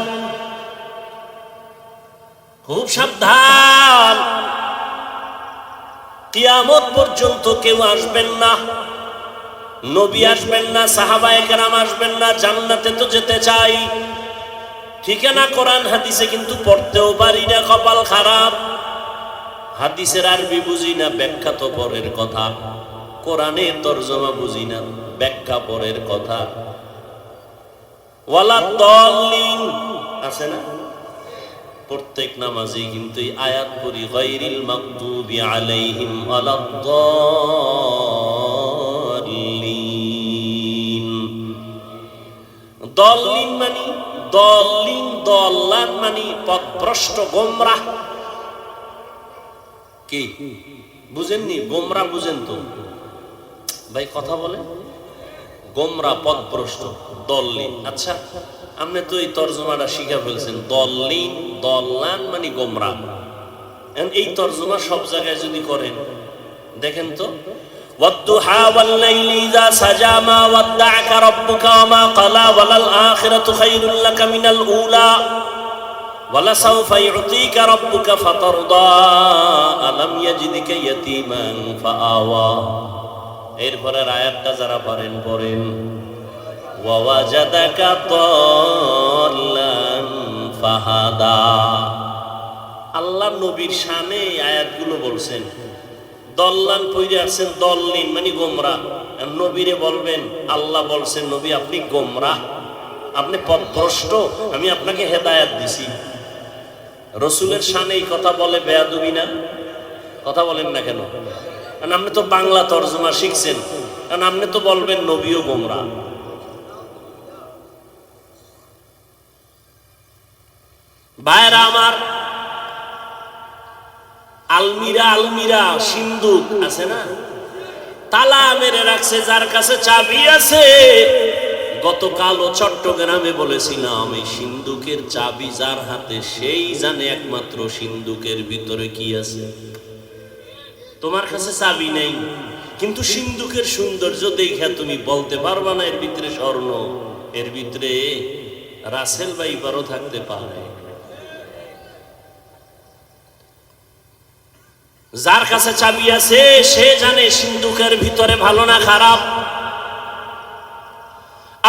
A: খুব সাবধান। কিয়ামত পর্যন্ত কেউ আসবেন না, নবী আসবেন না, সাহাবায়ে কেরাম আসবেন না। জান্নাতে তো যেতে চাই, ঠিক না? কোরআন হাদিসে কিন্তু পড়তেও পারি না, কপাল খারাপ। হাদিসের আরবি বুঝি না, ব্যাখ্যা তো পরের কথা। কোরআনের তরজমা বুঝি না, ব্যাখ্যা পরের কথা। ওয়ালা দাল্লিন আছে না? প্রত্যেক নামাজি কিন্তু এই আয়াত পড়ি, গায়রিল মাগদুবি আলাইহিম ওয়ালাদ-দাল্লিন। দাল্লিন মানে দলিন, দল্লান মানে পথভ্রষ্ট, গোমরাহ। কি বুঝেননি? গোমরাহ বুঝেন তো ভাই? কথা বলে গোমরাহ, পথভ্রষ্ট, দল্লিন। আচ্ছা, আপনি তো এই তরজমাটা শিখা ফেলছেন। দল্লিন, দল্লান মানে গোমরাহ। এই তরজমা সব জায়গায় যদি করেন, দেখেন তো, ওয়াদ-দুহা ওয়াল-লাইলি ইযা সাজা মা ওয়াদ্দা'আকা রাব্বুকা ওয়া মা ক্বালা ওয়ালাল আখিরাতু খায়রুল লাকা মিনাল উলা ওয়ালা সাওফা ইউতিকা রাব্বুকা ফাতারদা আলাম ইয়াজিদকা ইয়াতীমান ফাআওয়া। এরপরের আয়াতটা যারা পারেন পড়েন, ওয়া ওয়াজাদাকা দাল্লান ফাহাদা। আল্লাহ নবীর শানে এই আয়াতগুলো বলছেন। দল্লান পইরে আসছেন, দল্লিন মানে গোমরাহ। নবীরে বলবেন, আল্লাহ বলছেন নবী আপনি গোমরাহ, আপনি পথভ্রষ্ট, আমি আপনাকে হেদায়েত দিছি। রসুলের শানে এই কথা বলে বেয়াদবি না? কথা বলেন না কেন? কারণ আপনি তো বাংলা তরজমা শিখছেন, কারণ আপনি তো বলবেন নবীও গোমরাহ। ভাইরা আমার, আলমিরা, আলমিরা সিন্দুক আছে না, তালা মেরে রাখছে, যার কাছে চাবি আছে। গতকালও চট্টগ্রামে বলেছিলাম, এই সিন্দুকের চাবি যার হাতে, সেই জানে একমাত্র সিন্দুকের ভিতরে কি আছে। তোমার কাছে চাবি নেই, কিন্তু সিন্দুকের সৌন্দর্য দেখে তুমি বলতে পারবা না এর ভিতরে স্বর্ণ, এর ভিতরে রাসেল ভাইপারও থাকতে পারে। যার কাছে চাবি আছে সে জানে সিন্দুকের ভিতরে ভালো না খারাপ।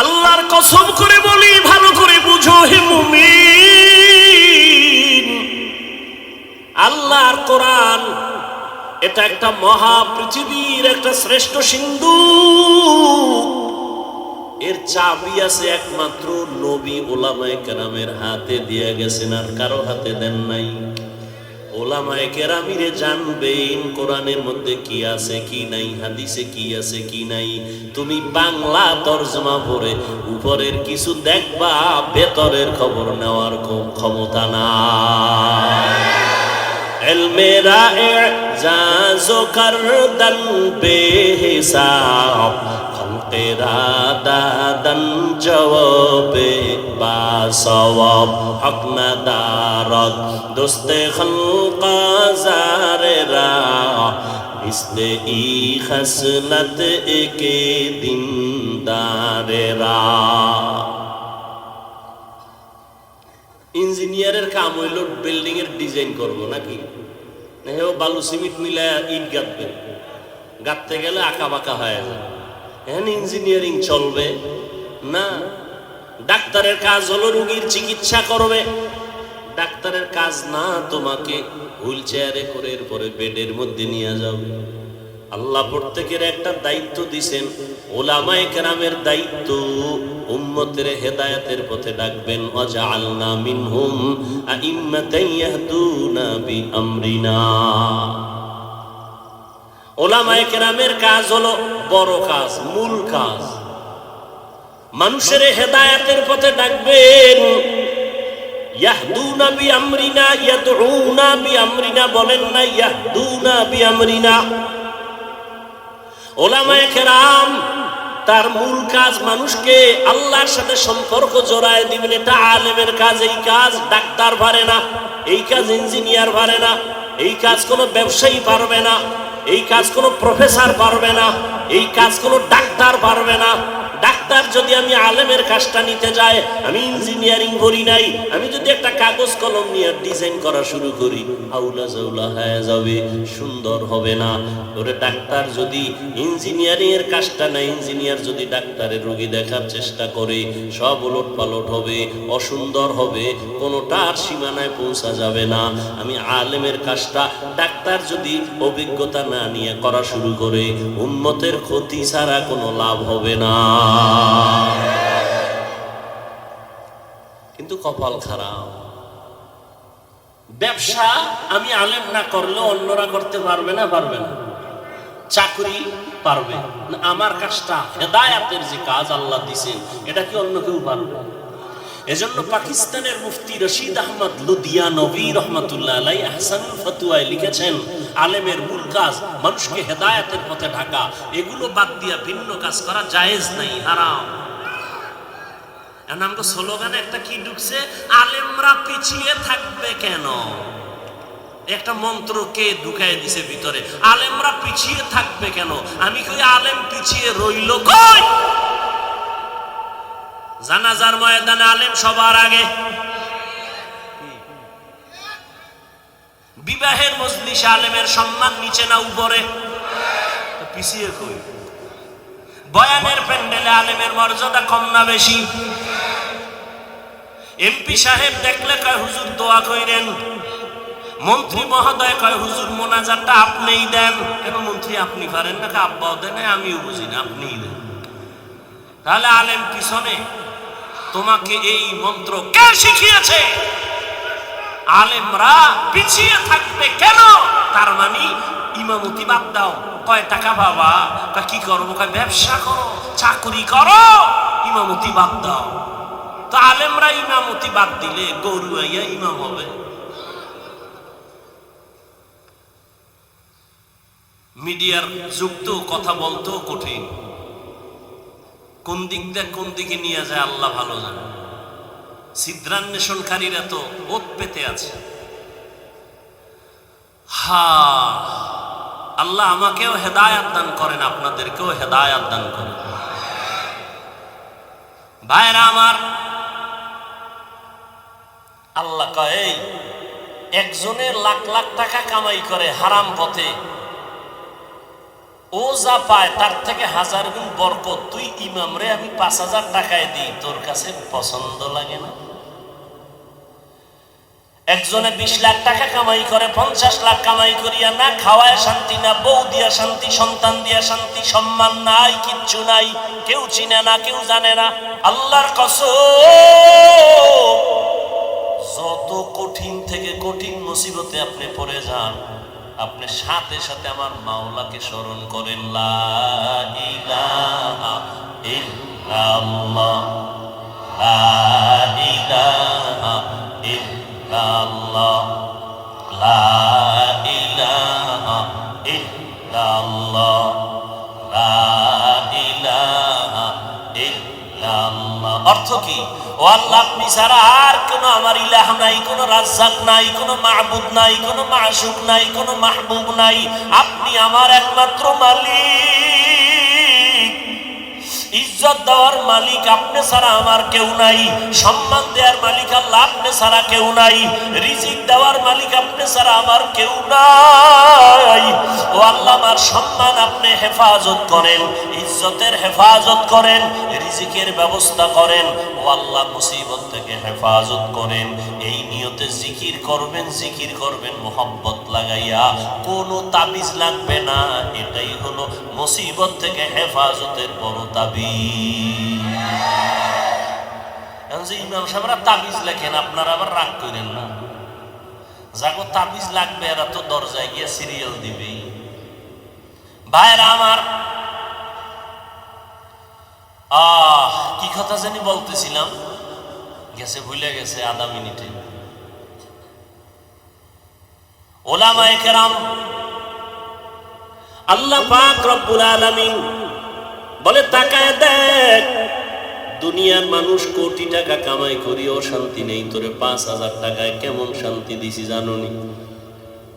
A: আল্লাহর কসম করে বলি, ভালো করে বুঝো হে মুমিন, আল্লাহর কোরআন এটা একটা মহা পৃথিবীর একটা শ্রেষ্ঠ সিন্ধুক। এর চাবি আছে একমাত্র নবী ওলামায়ে কেরামের হাতে দিয়ে গেছেন, আর কারো হাতে দেন নাই। ওলামায়ে কেরামিরে জানবেন কোরআনের মধ্যে কি আছে কি নাই, হাদিসে কি আছে কি নাই। তুমি বাংলা তরজমা পড়ে উপরের কিছু দেখবা, ভেতরের খবর নেওয়ার ক্ষমতা নাই। ইলমেরা ইজাজো করদান বেহিসাব, খলকেরা দাদান জওয়াবে বা সওয়াব, হক না দারদ দোস্তে খলকা জারেরা, ইসলে ই খসলত একে দিনদারেরা। ইঞ্জিনিয়ারের কাম হইল বিল্ডিং এর ডিজাইন করবো নাকি? বালু সিমেন্ট মিলা ইট গাঁথবে, গাঁথতে গেলে আঁকা বাঁকা হয়ে যায়। এখন ইঞ্জিনিয়ারিং চলবে না। ডাক্তারের কাজ হলো রোগীর চিকিৎসা করবে, ডাক্তারের কাজ না তোমাকে হুইল চেয়ারে করে এরপরে বেডের মধ্যে নিয়ে যাবে। আল্লাহ প্রত্যেকের একটা দায়িত্ব দিছেন, ওলামায়ে কেরামের দায়িত্ব উম্মতের হেদায়েতের পথে ডাকবেন। ওয়াজআলনা মিনহুম আইম্মাতান ইয়াহদুনা বিআমরিনা। ওলামায়ে কেরামের কাজ হলো বড় কাজ, মূল কাজ। মানুষের হেদায়েতের পথে ডাকবেন, ইয়াহদুনা বিআমরিনা ইয়াদউনা বিআমরিনা বলেন না, ইয়াহদুনা বিআমরিনা। উলামায়ে কেরাম তার মূল কাজ মানুষকে আল্লাহর সাথে সম্পর্ক জোড়ায় দিবেন, এটা আলেমের কাজ। এই কাজ ডাক্তার পারে না, এই কাজ ইঞ্জিনিয়ার পারে না, এই কাজ কোনো ব্যবসায়ী পারবে না, এই কাজ কোনো প্রফেসর পারবে না, এই কাজ কোনো ডাক্তার পারবে না। ডাক্তার যদি আমি আলেমের কাজটা নিতে যাই, আমি ইঞ্জিনিয়ারিং করি নাই, আমি যদি একটা কাগজ কলম নিয়ে ডিজাইন করা শুরু করি, আউলা জাউলা হয়ে যাবে, সুন্দর হবে না। ওরে ডাক্তার যদি ইঞ্জিনিয়ারিং এর কাজটা না, ইঞ্জিনিয়ার যদি ডাক্তারের রোগী দেখার চেষ্টা করে, সব উলট পালট হবে, অসুন্দর হবে, কোনোটার সীমানায় পৌঁছা যাবে না। আমি আলেমের কাজটা ডাক্তার যদি অভিজ্ঞতা না নিয়ে করা শুরু করে, উম্মতের ক্ষতি ছাড়া কোনো লাভ হবে না। কিন্তু কপাল খারাপ, ব্যবসা আমি আলেম না করলে অন্যরা করতে পারবে না, পারবে না। চাকরি পারবে না, আমার কাজটা হেদায়াতের যে কাজ আল্লাহ দিয়েছেন, এটা কি অন্য কেউ পারবে? এজন্য পাকিস্তানের মুফতি রশিদ আহমদ লুধিয়ানভি রহমাতুল্লাহ আলাইহি আহসানুল ফতোয়ায় লিখেছেন, আলেমের মূল কাজ মানুষকে হেদায়েতের পথে ঢাকা, এগুলো বাদ দিয়া ভিন্ন কাজ করা জায়েজ নাই, হারাম। এর নাম স্লোগানে একটা কি ঢুকছে, আলেমরা পিছিয়ে থাকবে কেন? একটা মন্ত্র কে ঢুকায় দিছে ভিতরে, আলেমরা পিছিয়ে থাকবে কেন? আমি কই আলেম পিছিয়ে রইল কই? জানাজার ময়দানে আলেম সবার আগে, বিবাহের মজলিসে আলেমের সম্মান নিচে না উপরে, পিছিয়ে কই? বয়ানের প্যান্ডেলে আলেমের মর্যাদা কম না বেশি? এমপি সাহেব দেখলে কয় হুজুর দোয়া কইরেন, মন্ত্রী মহোদয় কয় হুজুর মোনাজাতটা আপনিই দেন। কেন মন্ত্রী আপনি পারেন না? আব্বাও দেন, আমিও বুঝি না, আপনিই দেন। তাহলে আলেম পিছনে, তোমাকে এই মন্ত্র কে শিখিয়েছে? আলেমরা পিছিয়ে থাকবে কেন? তার মানে ইমামতি বাদ দাও। কয় টাকা বাবা? কি করবো? ব্যবসা করো, চাকরি করো, ইমামতি বাদ দাও। তো আলেমরা ইমামতি বাদ দিলে গরু আইয়া ইমাম হবে? মিডিয়ার যুগ তো, কথা বলতেও কঠিন, কোন দিক দিয়ে কোন দিকে নিয়ে যায় আল্লাহ ভালো জানে। ছিদ্রান্বেষণকারীরা তো ওত পেতে আছে। আল্লাহ আমাকেও হেদায়াত দান করেন, আপনাদেরকেও হেদায়াত দান করেন। ভাইরা আমার, আল্লাহ কয় একজনে লাখ লাখ টাকা কামাই করে হারাম পথে, ও যা পায় তার থেকে 1000 গুণ বরকত। তুই ইমাম রে আমি 5000 টাকায় দিই, তোর কাছে পছন্দ লাগে না? একজনে 20 লাখ টাকা কামাই করে, 50 লাখ কামাই করিয়া না খাওয়ায় শান্তি, না বউ দিয়া শান্তি, সন্তান দিয়া শান্তি, সম্মান নাই, কিচ্ছু নাই, কেউ চিনে না, কেউ জানে না। আল্লাহর কসম, যত কঠিন থেকে কঠিন মুসিবতে আপনি পড়ে যান, আপনি সাথে সাথে আমার মাওলাকে স্মরণ করেন, লা ইলাহা ইল্লাল্লাহ, লা ইলাহা ইল্লাল্লাহ, লা ইলাহা ইল্লাল্লাহ, লা ইলাহা ইল্লাল্লাহ। অর্থ কি? ও আল্লাহ, আপনি ছাড়া আর কোনো আমার ইলাহ নাই, কোনো রাজ্জাক নাই, কোনো মাহবুদ নাই, কোনো মাশুক নাই, কোনো মাহবুব নাই। আপনি আমার একমাত্র মালিক, ইজ্জত দেওয়ার মালিক আপনি ছাড়া আমার কেউ নাই, সম্মান দেওয়ার মালিক আল্লাহ আপনি ছাড়া কেউ নাই, রিজিক দেওয়ার মালিক আপনি ছাড়া আমার কেউ নাই। ও আল্লাহ, আমার সম্মান আপনি হেফাজত করেন, ইজ্জতের হেফাজত করেন, রিজিকের ব্যবস্থা করেন। ও আল্লাহ, মুসিবত থেকে হেফাজত করেন। এই নিয়তে জিকির করবেন, জিকির করবেন মোহাব্বত লাগাইয়া, কোনো তাবিজ লাগবে না। এটাই হলো মুসিবত থেকে হেফাজতের বড় তাবিজ। ইমাম সাহেবরা তাবিজ লেখেন, আপনারা আবার রাগ করেন না। যাগো তাবিজ লাগবে এরা তো দরজায় গিয়ে সিরিয়াল দিবে। ভাইরা আমার, কি কথা জানি বলতেছিলাম, গেছে, ভুলে গেছে আধা মিনিটে। ওলামায়ে কেরাম, আল্লাহ পাক রব্বুল আলামিন বলে তাকায় দেখ, দুনিয়ার মানুষ কোটি টাকা কামাই করিও শান্তি নেই, তোরে 5,000 টাকায় কেমন শান্তি দিছি জানোনি?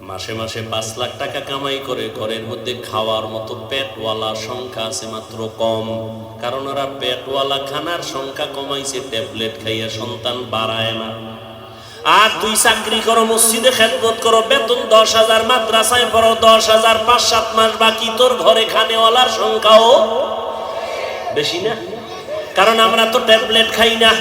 A: মাসে মাসে 5 লাখ টাকা কামাই করে ঘরের মধ্যে খাওয়ার মতো পেটওয়ালা সংখ্যা আছে মাত্র কম, কারণ ওরা পেটওয়ালা খানার সংখ্যা কমাইছে, ট্যাবলেট খাইয়া সন্তান বাড়ায় না। আর তুই চাকরি করো, মসজিদে খেদমত করো, বেতন 10,000, মাদ্রাসায় পড়ো 10,000, 5-7 মাস বাকি, তোর ঘরে খানেওয়ালার সংখ্যাও বেশি না। কারণ আমরা তো ট্যাবলেট খাই না,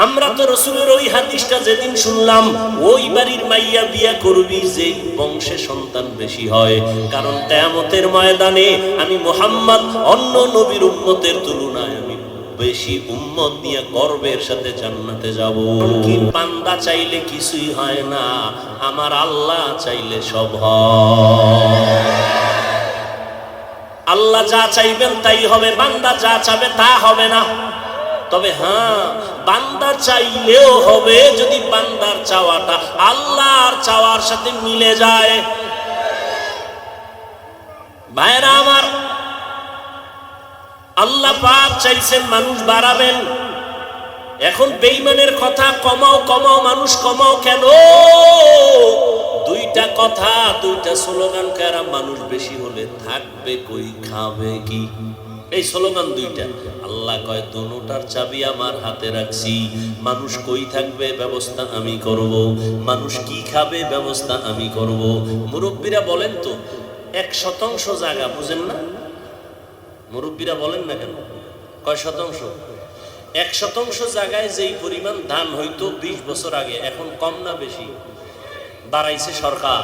A: আমরা তো রাসূলের ওই হাদিসটা যেদিন শুনলাম, ওই বাড়ির মাইয়া বিয়া করবি যেই বংশে সন্তান বেশি হয়, কারণ কিয়ামতের ময়দানে আমি মুহাম্মদ অন্য নবীর উম্মতের তুলনায় আমি বেশি উম্মত নিয়ে গর্বের সাথে জান্নাতে যাব। কি বান্দা চাইলে কিছুই হয় না, আমার আল্লাহ চাইলে সব হয়। আল্লাহ যা চাইবেন তাই হবে, বান্দা যা চাবে তা হবে না। তবে হ্যাঁ, বান্দা চাইলেও হবে যদি বান্দার চাওয়াটা আল্লাহর চাওয়ার সাথে মিলে যায়। ভাইরা আমার, আল্লাহ পাক চাইছেন মানুষ বাড়াবেন। এখন বেঈমানের কথা কমাও কমাও, মানুষ কমাও কেন? দুইটা কথা, দুইটা স্লোগান, কারা মানুষ বেশি হলে থাকবে কই, খাবে কি? এই স্লোগান দুইটা। আল্লাহ কয় দোনোটার চাবি আমার হাতে রাখছি, মানুষ কই থাকবে ব্যবস্থা আমি করব, মানুষ কি খাবে ব্যবস্থা আমি করব। মুরব্বীরা বলেন তো, 1% জায়গা বুঝেন না? মুরব্বীরা বলেন না কেন? কয় শতাংশ? 1% জায়গায় যেই পরিমাণ ধান হইতো 20 বছর আগে, এখন কম না বেশি? বাড়াইছে সরকার।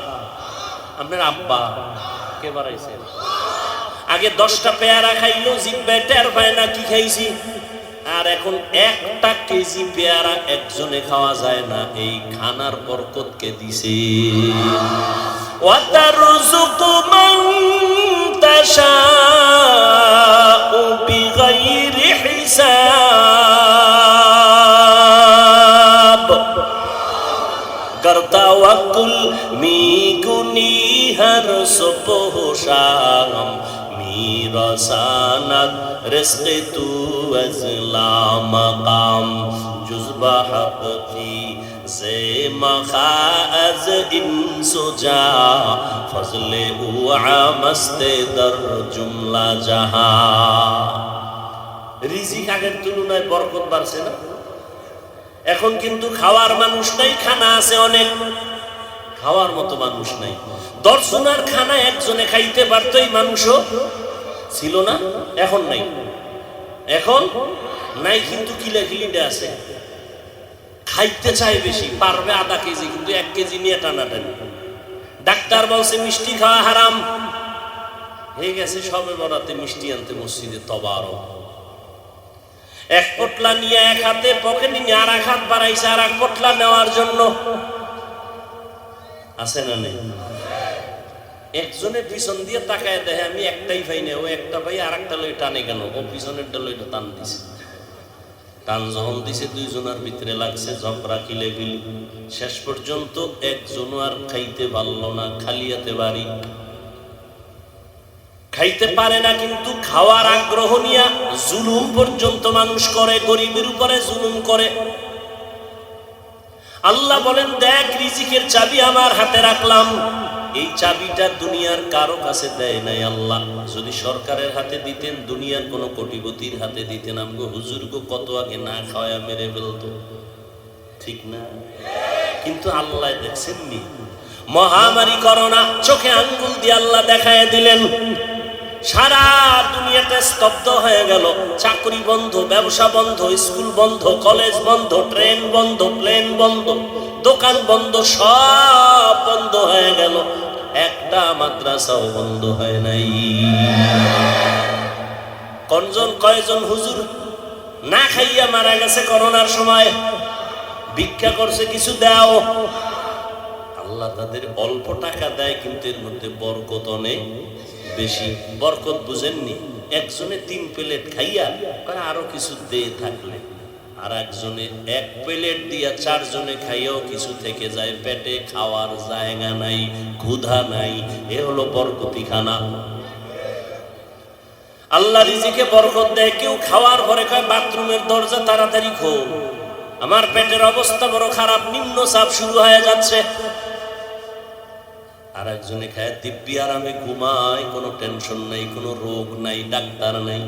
A: আপনার আব্বা কে বাড়াইছে? আগে 10টা পেয়ারা খাইলো জিব্বায় টের পায় না কি খাইছি, আর এখন 1 কেজি পেয়ারা একজনে খাওয়া যায় না। এই খানার বরকত কে দিছে? ওয়া তারযুকু মান তাশাউ বিগাইরি হিসাব, করতা ওয়াকুল মিগুনি হর সুবহ শাম, মিরাসানাত রিজকে তু আজলা মাকাম, জুজবা হকতি জে মখাজ ইনসুজা, ফজলে উআ মস্তে দর জুমলা জাহা। রিজিক আগের তুলনায় বরকত বাড়ছে না? এখন কিন্তু খাওয়ার মানুষ নাই, খানা আছে অনেক, খাওয়ার মতো মানুষ নাই। 10 জনের খানা একজনে খাইতে পারতো, এই মানুষও ছিল না, এখন নাই। এখন নাই কিন্তু কিলাকিলিটা আছে, খাইতে চায় বেশি, পারবে আধা কেজি, কিন্তু 1 কেজি নিয়ে টানাটানি। ডাক্তার বলছে মিষ্টি খাওয়া হারাম, হয়ে গেছে সবে বরাতে মিষ্টি আনতে মসজিদে তবারক। 1 পটলা নিয়ে 1 হাতে পকেটে নিয়ে আর 1 হাত বাড়াইছে আর 1 পটলা নেওয়ার জন্য। আছে না নেই? একজনের পিছন দিয়ে তাকায় দেখে আমি একটাই পাই না, ও একটা পাই আর একটা লই টানে কেন? ও পিছনের লইটা টান দিছে, টান যখন দিছে 2 জনের ভিতরে লাগছে ঝগড়া, কিলেবিলি। শেষ পর্যন্ত একজন আর খাইতে পারল না, খালি হাতে বাড়ি, খাইতে পারে না। কিন্তু খাওয়ার আগ্রহ নিয়ে জুলুম পর্যন্ত মানুষ করে, গরিবের উপরে জুলুম করে। আল্লাহ বলেন দেখ, রিজিকের চাবি আমার হাতে রাখলাম, এই চাবিটা দুনিয়ার কারো কাছে দেয় নাই আল্লাহ। যদি সরকারের হাতে দিতেন, দুনিয়ার কোন কোটিপতির হাতে দিতেন, আমগো হুজুর গো কত আগে না খাওয়া মেরে ফেলতো, ঠিক না? কিন্তু আল্লাহ দেখছেন নি, মহামারী করোনা চোখে আঙ্গুল দিয়ে আল্লাহ দেখায় দিলেন, সারা দুনিয়াতে স্তব্ধ হয়ে গেল। চাকরি বন্ধ, ব্যবসা বন্ধ, স্কুল বন্ধ, কলেজ বন্ধ, ট্রেন বন্ধ, প্লেন বন্ধ, দোকান বন্ধ, সব বন্ধ হয়ে গেল, একটা মাদ্রাসাও বন্ধ হয় নাই। কয়জন হুজুর না খাইয়া মারা গেছে করোনার সময়, ভিক্ষা করছে কিছু দাও। আল্লাহ তাদের অল্প টাকা দেয়, কিন্তু এর মধ্যে বরকত অনেক বেশি। বরকত বুঝেননি? একজনে 3 প্লেট খাইয়া আরো কিছু দে থাকলে, আর একজনে এক প্লেট দিয়া 4 জনে খাইয়াও কিছু থেকে যায়, পেটে খাওয়ার জায়গা নাই, ক্ষুধা নাই। এ হলো বরকতি খানা। আল্লাহ রিজিকে বরকত দেয়। কেউ খাওয়ার পরে কয় বাথরুমের দরজা তাড়াতাড়ি খোল, আমার পেটের অবস্থা বড় খারাপ, নিম্ন চাপ শুরু হয়ে যাচ্ছে। আর একজনে খায় দিব্যি আরামে ঘুমায়, কোনো টেনশন নাই, কোনো রোগ নাই, ডাক্তার নাই।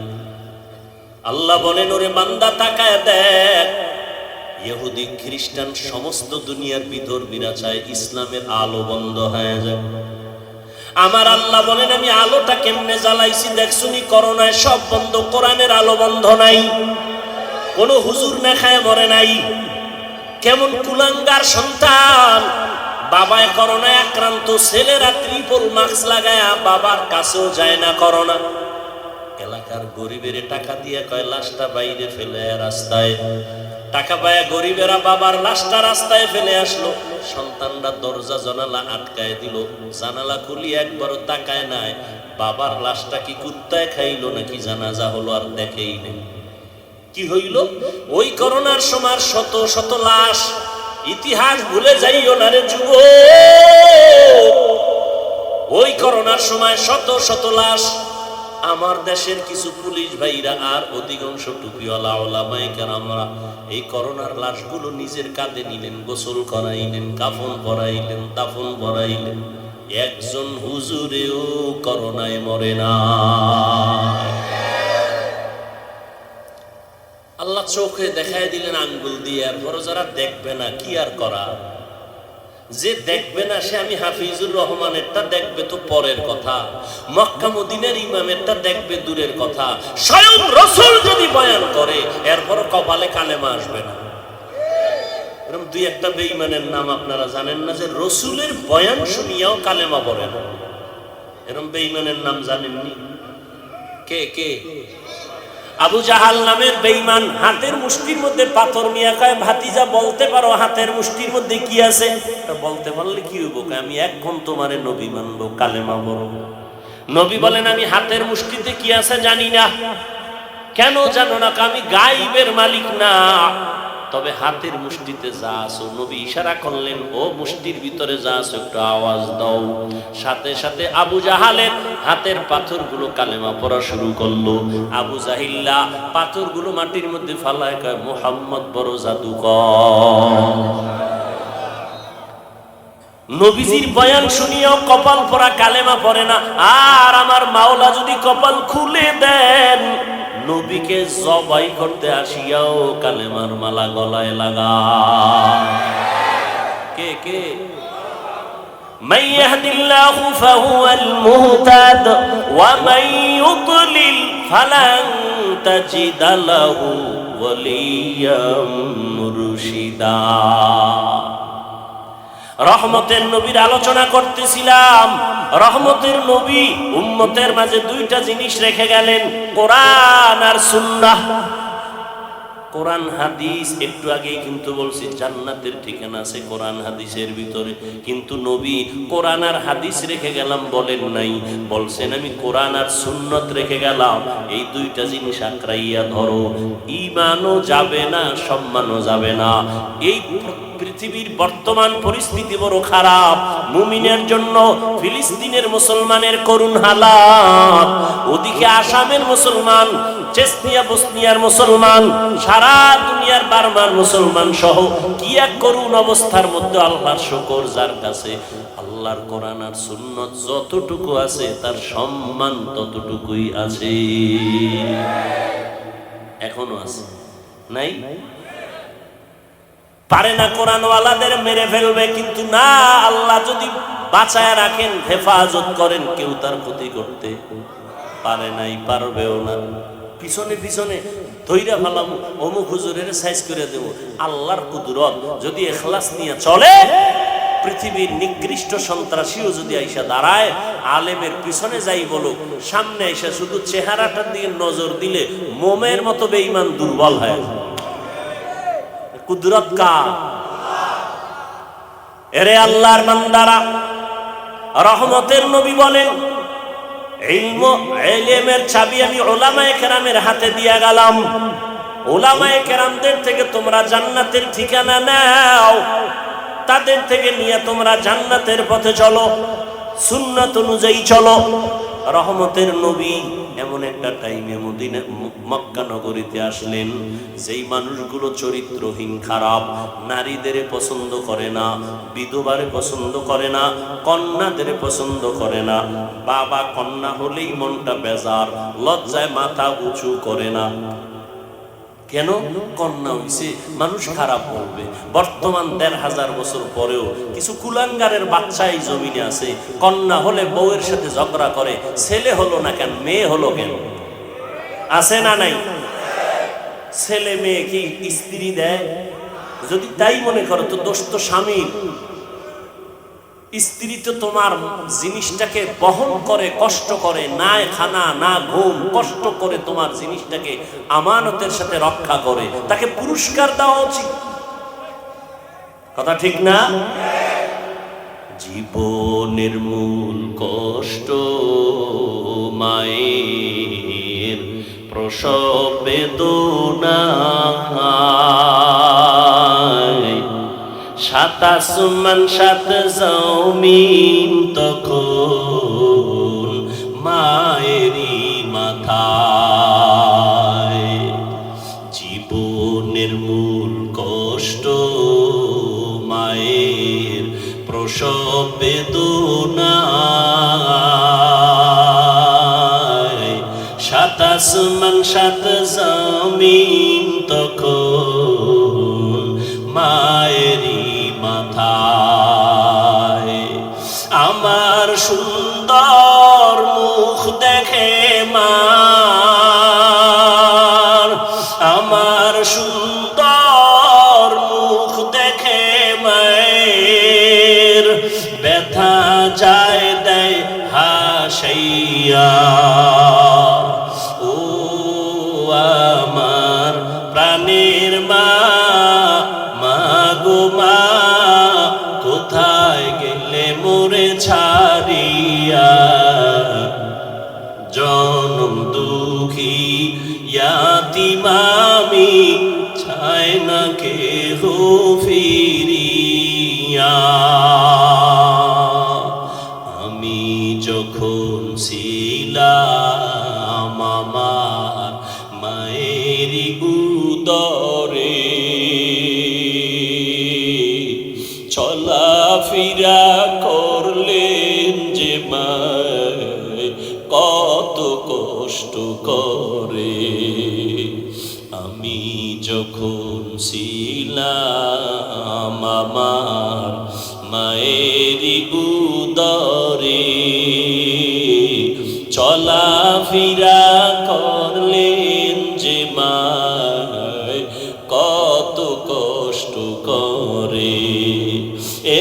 A: আল্লাহ বলেন, ওরে বান্দা তাকায় দেখ, ইহুদি খ্রিস্টান সমস্ত দুনিয়ার ভিতর বিরাচায়, ইসলামের আলো বন্ধ হয়ে যায়। আমার আল্লাহ বলেন, আমি আলোটা কেমনে জ্বালাইছি দেখছুনি? করোনায় সব বন্ধ, কোরআনের আলো বন্ধ নাই, কোনো হুজুর না খায় মরে নাই। কেমন কুলাঙ্গার সন্তান, বাবায় করোনায় আক্রান্ত, ছেলেরা ট্রিপল মাস্ক লাগায়া বাবার কাছেও যায় না করোনা। এলাকার গরিবের টাকা দিয়ে কয় লাশটা বাইরে ফেলে রাস্তায়, টাকা পায় গরিবেরা বাবার লাশটা রাস্তায় ফেলে আসলো। সন্তানরা দরজা জানালা আটকায় দিল, জানালা খুলি একবারও তাকায় নাই। বাবার লাশটা কি কুত্তায় খাইলো নাকি জানাজা হলো আর দেখেই নেই। কি হইল? ওই করোনার সময় শত শত লাশ। ইতিহাস ভুলে যাইও না রে যুবক, ওই করোনার সময় শত শত লাশ। আমার দেশের কিছু পুলিশ ভাইরা আর অধিকাংশ টুপিওয়ালা ওলামায়ে কেরামরা এই করোনার লাশগুলো নিজের কাঁধে নিলেন, গোসল করাইলেন, কাফন পরাইলেন, দাফন পরাইলেন। একজন হুজুরেও করোনায় মরে না। আল্লাহ চোখে দেখায় দিলেন আঙ্গুল দিয়ে। আর বড় যারা দেখবে না কি আর করা, যে দেখবে না সে আমি হাফিজুর রহমানেরটা দেখবে তো পরের কথা, মক্কা মদিনার ইমামেরটা দেখবে দূরের কথা। স্বয়ং রাসূল যদি বয়ান করে এরপর কপালে কালেমা আসবে না। এরকম দুই একটা বেঈমানের নাম আপনারা জানেন না, যে রাসূলের বয়ান শুনিয়াও কালেমা পড়ে না। এরকম বেঈমানের নাম জানেননি? কে কে? আবু জাহাল নামের বেঈমান, হাতের মুষ্টির মধ্যে পাথর নিয়ে কয়, ভাতিজা বলতে পারো হাতের মুষ্টির মধ্যে কি আছে? বলতে পারলে কি হইব? আমি এখন তোমারে নবী মানবো, কালেমা পড়ব। নবী বলেন, আমি হাতের মুষ্টিতে কি আছে জানি না। কেন জানো না? আমি গায়েবের মালিক না, তবে হাতের মুষ্টিতে যা আছো, নবী ইশারা করলেন, ও মুষ্টির ভিতরে যা আছো একটু আওয়াজ দাও। সাথে সাথে আবু জাহালের হাতের পাথরগুলো কালেমা পড়া শুরু করলো। আবু জাহিল্লা পাথরগুলো মাটির মধ্যে ফালায় কয়, মুহাম্মদ বড় জাদুকর। নবীজির বয়ান শুনিয়াও কপাল পরা কালেমা পড়ে না। আর আমার মাওলা যদি কপাল খুলে দেন, নবীকে জবাই করতে আসিয়াও কালেমার মালা গলায় লাগা। কে কে? মান ইয়াহদিল্লাহু ফাহুয়াল মুহতাদ ওয়া মান ইউদ্লিল ফালান তাজিদা লাহু ওয়ালিয়াম মুরশিদা। রহমতের নবীর আলোচনা করতেছিলাম। রহমতের নবী উম্মতের মাঝে দুইটা জিনিস রেখে গেলেন, কোরআন আর সুন্নাহ। কোরআন হাদিস একটু আগেই কিন্তু বলছি জান্নাতের ঠিকানা আছে কোরআন হাদিসের ভিতরে, কিন্তু নবী কোরআন আর হাদিস রেখে গেলাম বলেন নাই, বলছেন আমি কোরআন আর সুন্নত রেখে গেলাম। এই দুইটা জিনিস আঁকড়াইয়া ধরো, ঈমানও যাবে না, সম্মানও যাবে না। এই পৃথিবীর বর্তমান পরিস্থিতি বড় খারাপ। মুমিনের জন্য ফিলিস্তিনের মুসলমানের করুণ হালাত, ওদিকে আসামের মুসলমান, চেচনিয়া বসনিয়ার মুসলমান, সারা দুনিয়ার বার্মার মুসলমান সহ কি এক করুণ অবস্থার মধ্যে। আল্লাহর শুকর, যার কাছে আল্লাহর কোরআন আর সুন্নত যতটুকু আছে তার সম্মান ততটুকুই আছে। এখনো আছে, নাই? পারে না কোরআনওয়ালাদের মেরে ফেলবে, কিন্তু না, আল্লাহ যদি বাঁচায় রাখেন, হেফাজত করেন, কেউ তার ক্ষতি করতে পারে নাই, পারবেও না। পিছনে পিছনে ধইরা ফেলাম, অমুক হুজুরের সাইজ করে দেব। আল্লাহর কুদরত যদি ইখলাস নিয়ে চলে, পৃথিবীর নিকৃষ্ট সন্ত্রাসীও যদি আইসা দাঁড়ায়, আলেমের পিছনে যাই বলুক, সামনে আইসা শুধু চেহারাটার দিকে নজর দিলে মোমের মতো বেঈমান দুর্বল হয়। কুদরত কার? এরে আল্লাহর বান্দারা, রহমতের নবী বলেন, ইলমের চাবি আমি উলামায়ে কেরামের হাতে দিয়া গেলাম। উলামায়ে কেরামদের থেকে তোমরা জান্নাতের ঠিকানা নাও, তাদের থেকে নিয়ে তোমরা জান্নাতের পথে চলো, সুন্নাত অনুযায়ী চলো। রহমতের নবী এমন একটা টাইমে মদিনা মক্কা নগরীতে আসলেন যেই মানুষগুলো চরিত্রহীন, খারাপ, নারীদের পছন্দ করে না, বিধবারে পছন্দ করে না, কন্যাদের পছন্দ করে না। বাবা কন্যা হলেই মনটা বেজার, লজ্জায় মাথা উঁচু করে না। কেন? কন্যা হইছে, মানুষ খারাপ বলবে। বর্তমান ১৫০০ বছর পরেও কিছু কুলাঙ্গারের বাচ্চা এই জমিনে আছে, কন্যা হলে বউয়ের সাথে ঝগড়া করে, ছেলে হলো না কেন, মেয়ে হলো কেন? আছে না নাই? ছেলে মেয়ে কি স্ত্রী দেয়? যদি তাই মনে করো তো দোষ তো স্বামীর। স্ত্রী তো তোমার জিনিসটাকে বহন করে, কষ্ট করে, না খানা না ঘুম, কষ্ট করে তোমার জিনিসটাকে আমানতের সাথে রক্ষা করে, তাকে পুরস্কার দেওয়া উচিত। কথা ঠিক না? জীবনের মূল কষ্ট মায়ের প্রসব বেদনা, সাত আসমান সাত জমিন তখন মায়েরই মাথায়। জীবনের মূল কষ্ট মায়ের প্রসব বেদনা, সাত আসমান সাত জমিন তখন মায়েরই মাথায়। আমার সুন্দর মুখ দেখে মা, আমার সুন্দর মুখ দেখে মায়ের ব্যথা যায় দেয় হাসাইয়া। ও আমার প্রাণের মা, মা গো মা, কোথায় গেলে মোরে ছাড়িয়া? জনম দুঃখী ইয়াতীম আমি, চাই না কেহ ফিরিয়া। আমি যখন ছিলাম আমার মায়েরই উদরে, চলাফেরা করলেন যে মায় কত কষ্ট করে। আমি যখন ছিলাম আমার মায়েরই উদরে, চলাফেরা করলেন যে মায় কত কষ্ট করে।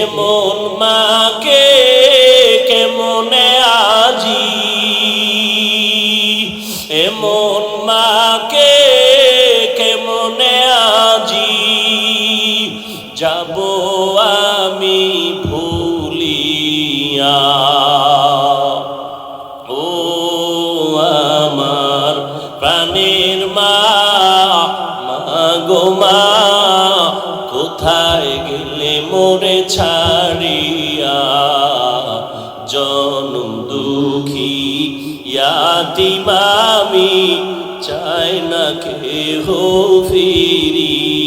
A: এমন মাকে কেমনে আজি, এমন মাকে কেমনে আজি যাব আমি ভুলিয়া। ও আমার প্রাণের মা, মা গো মা, কোথায় গেলে মোরে ছাড়িয়া? জনম দুঃখী ইয়াতীম আমি, চাই না কেহ ফিরিয়া।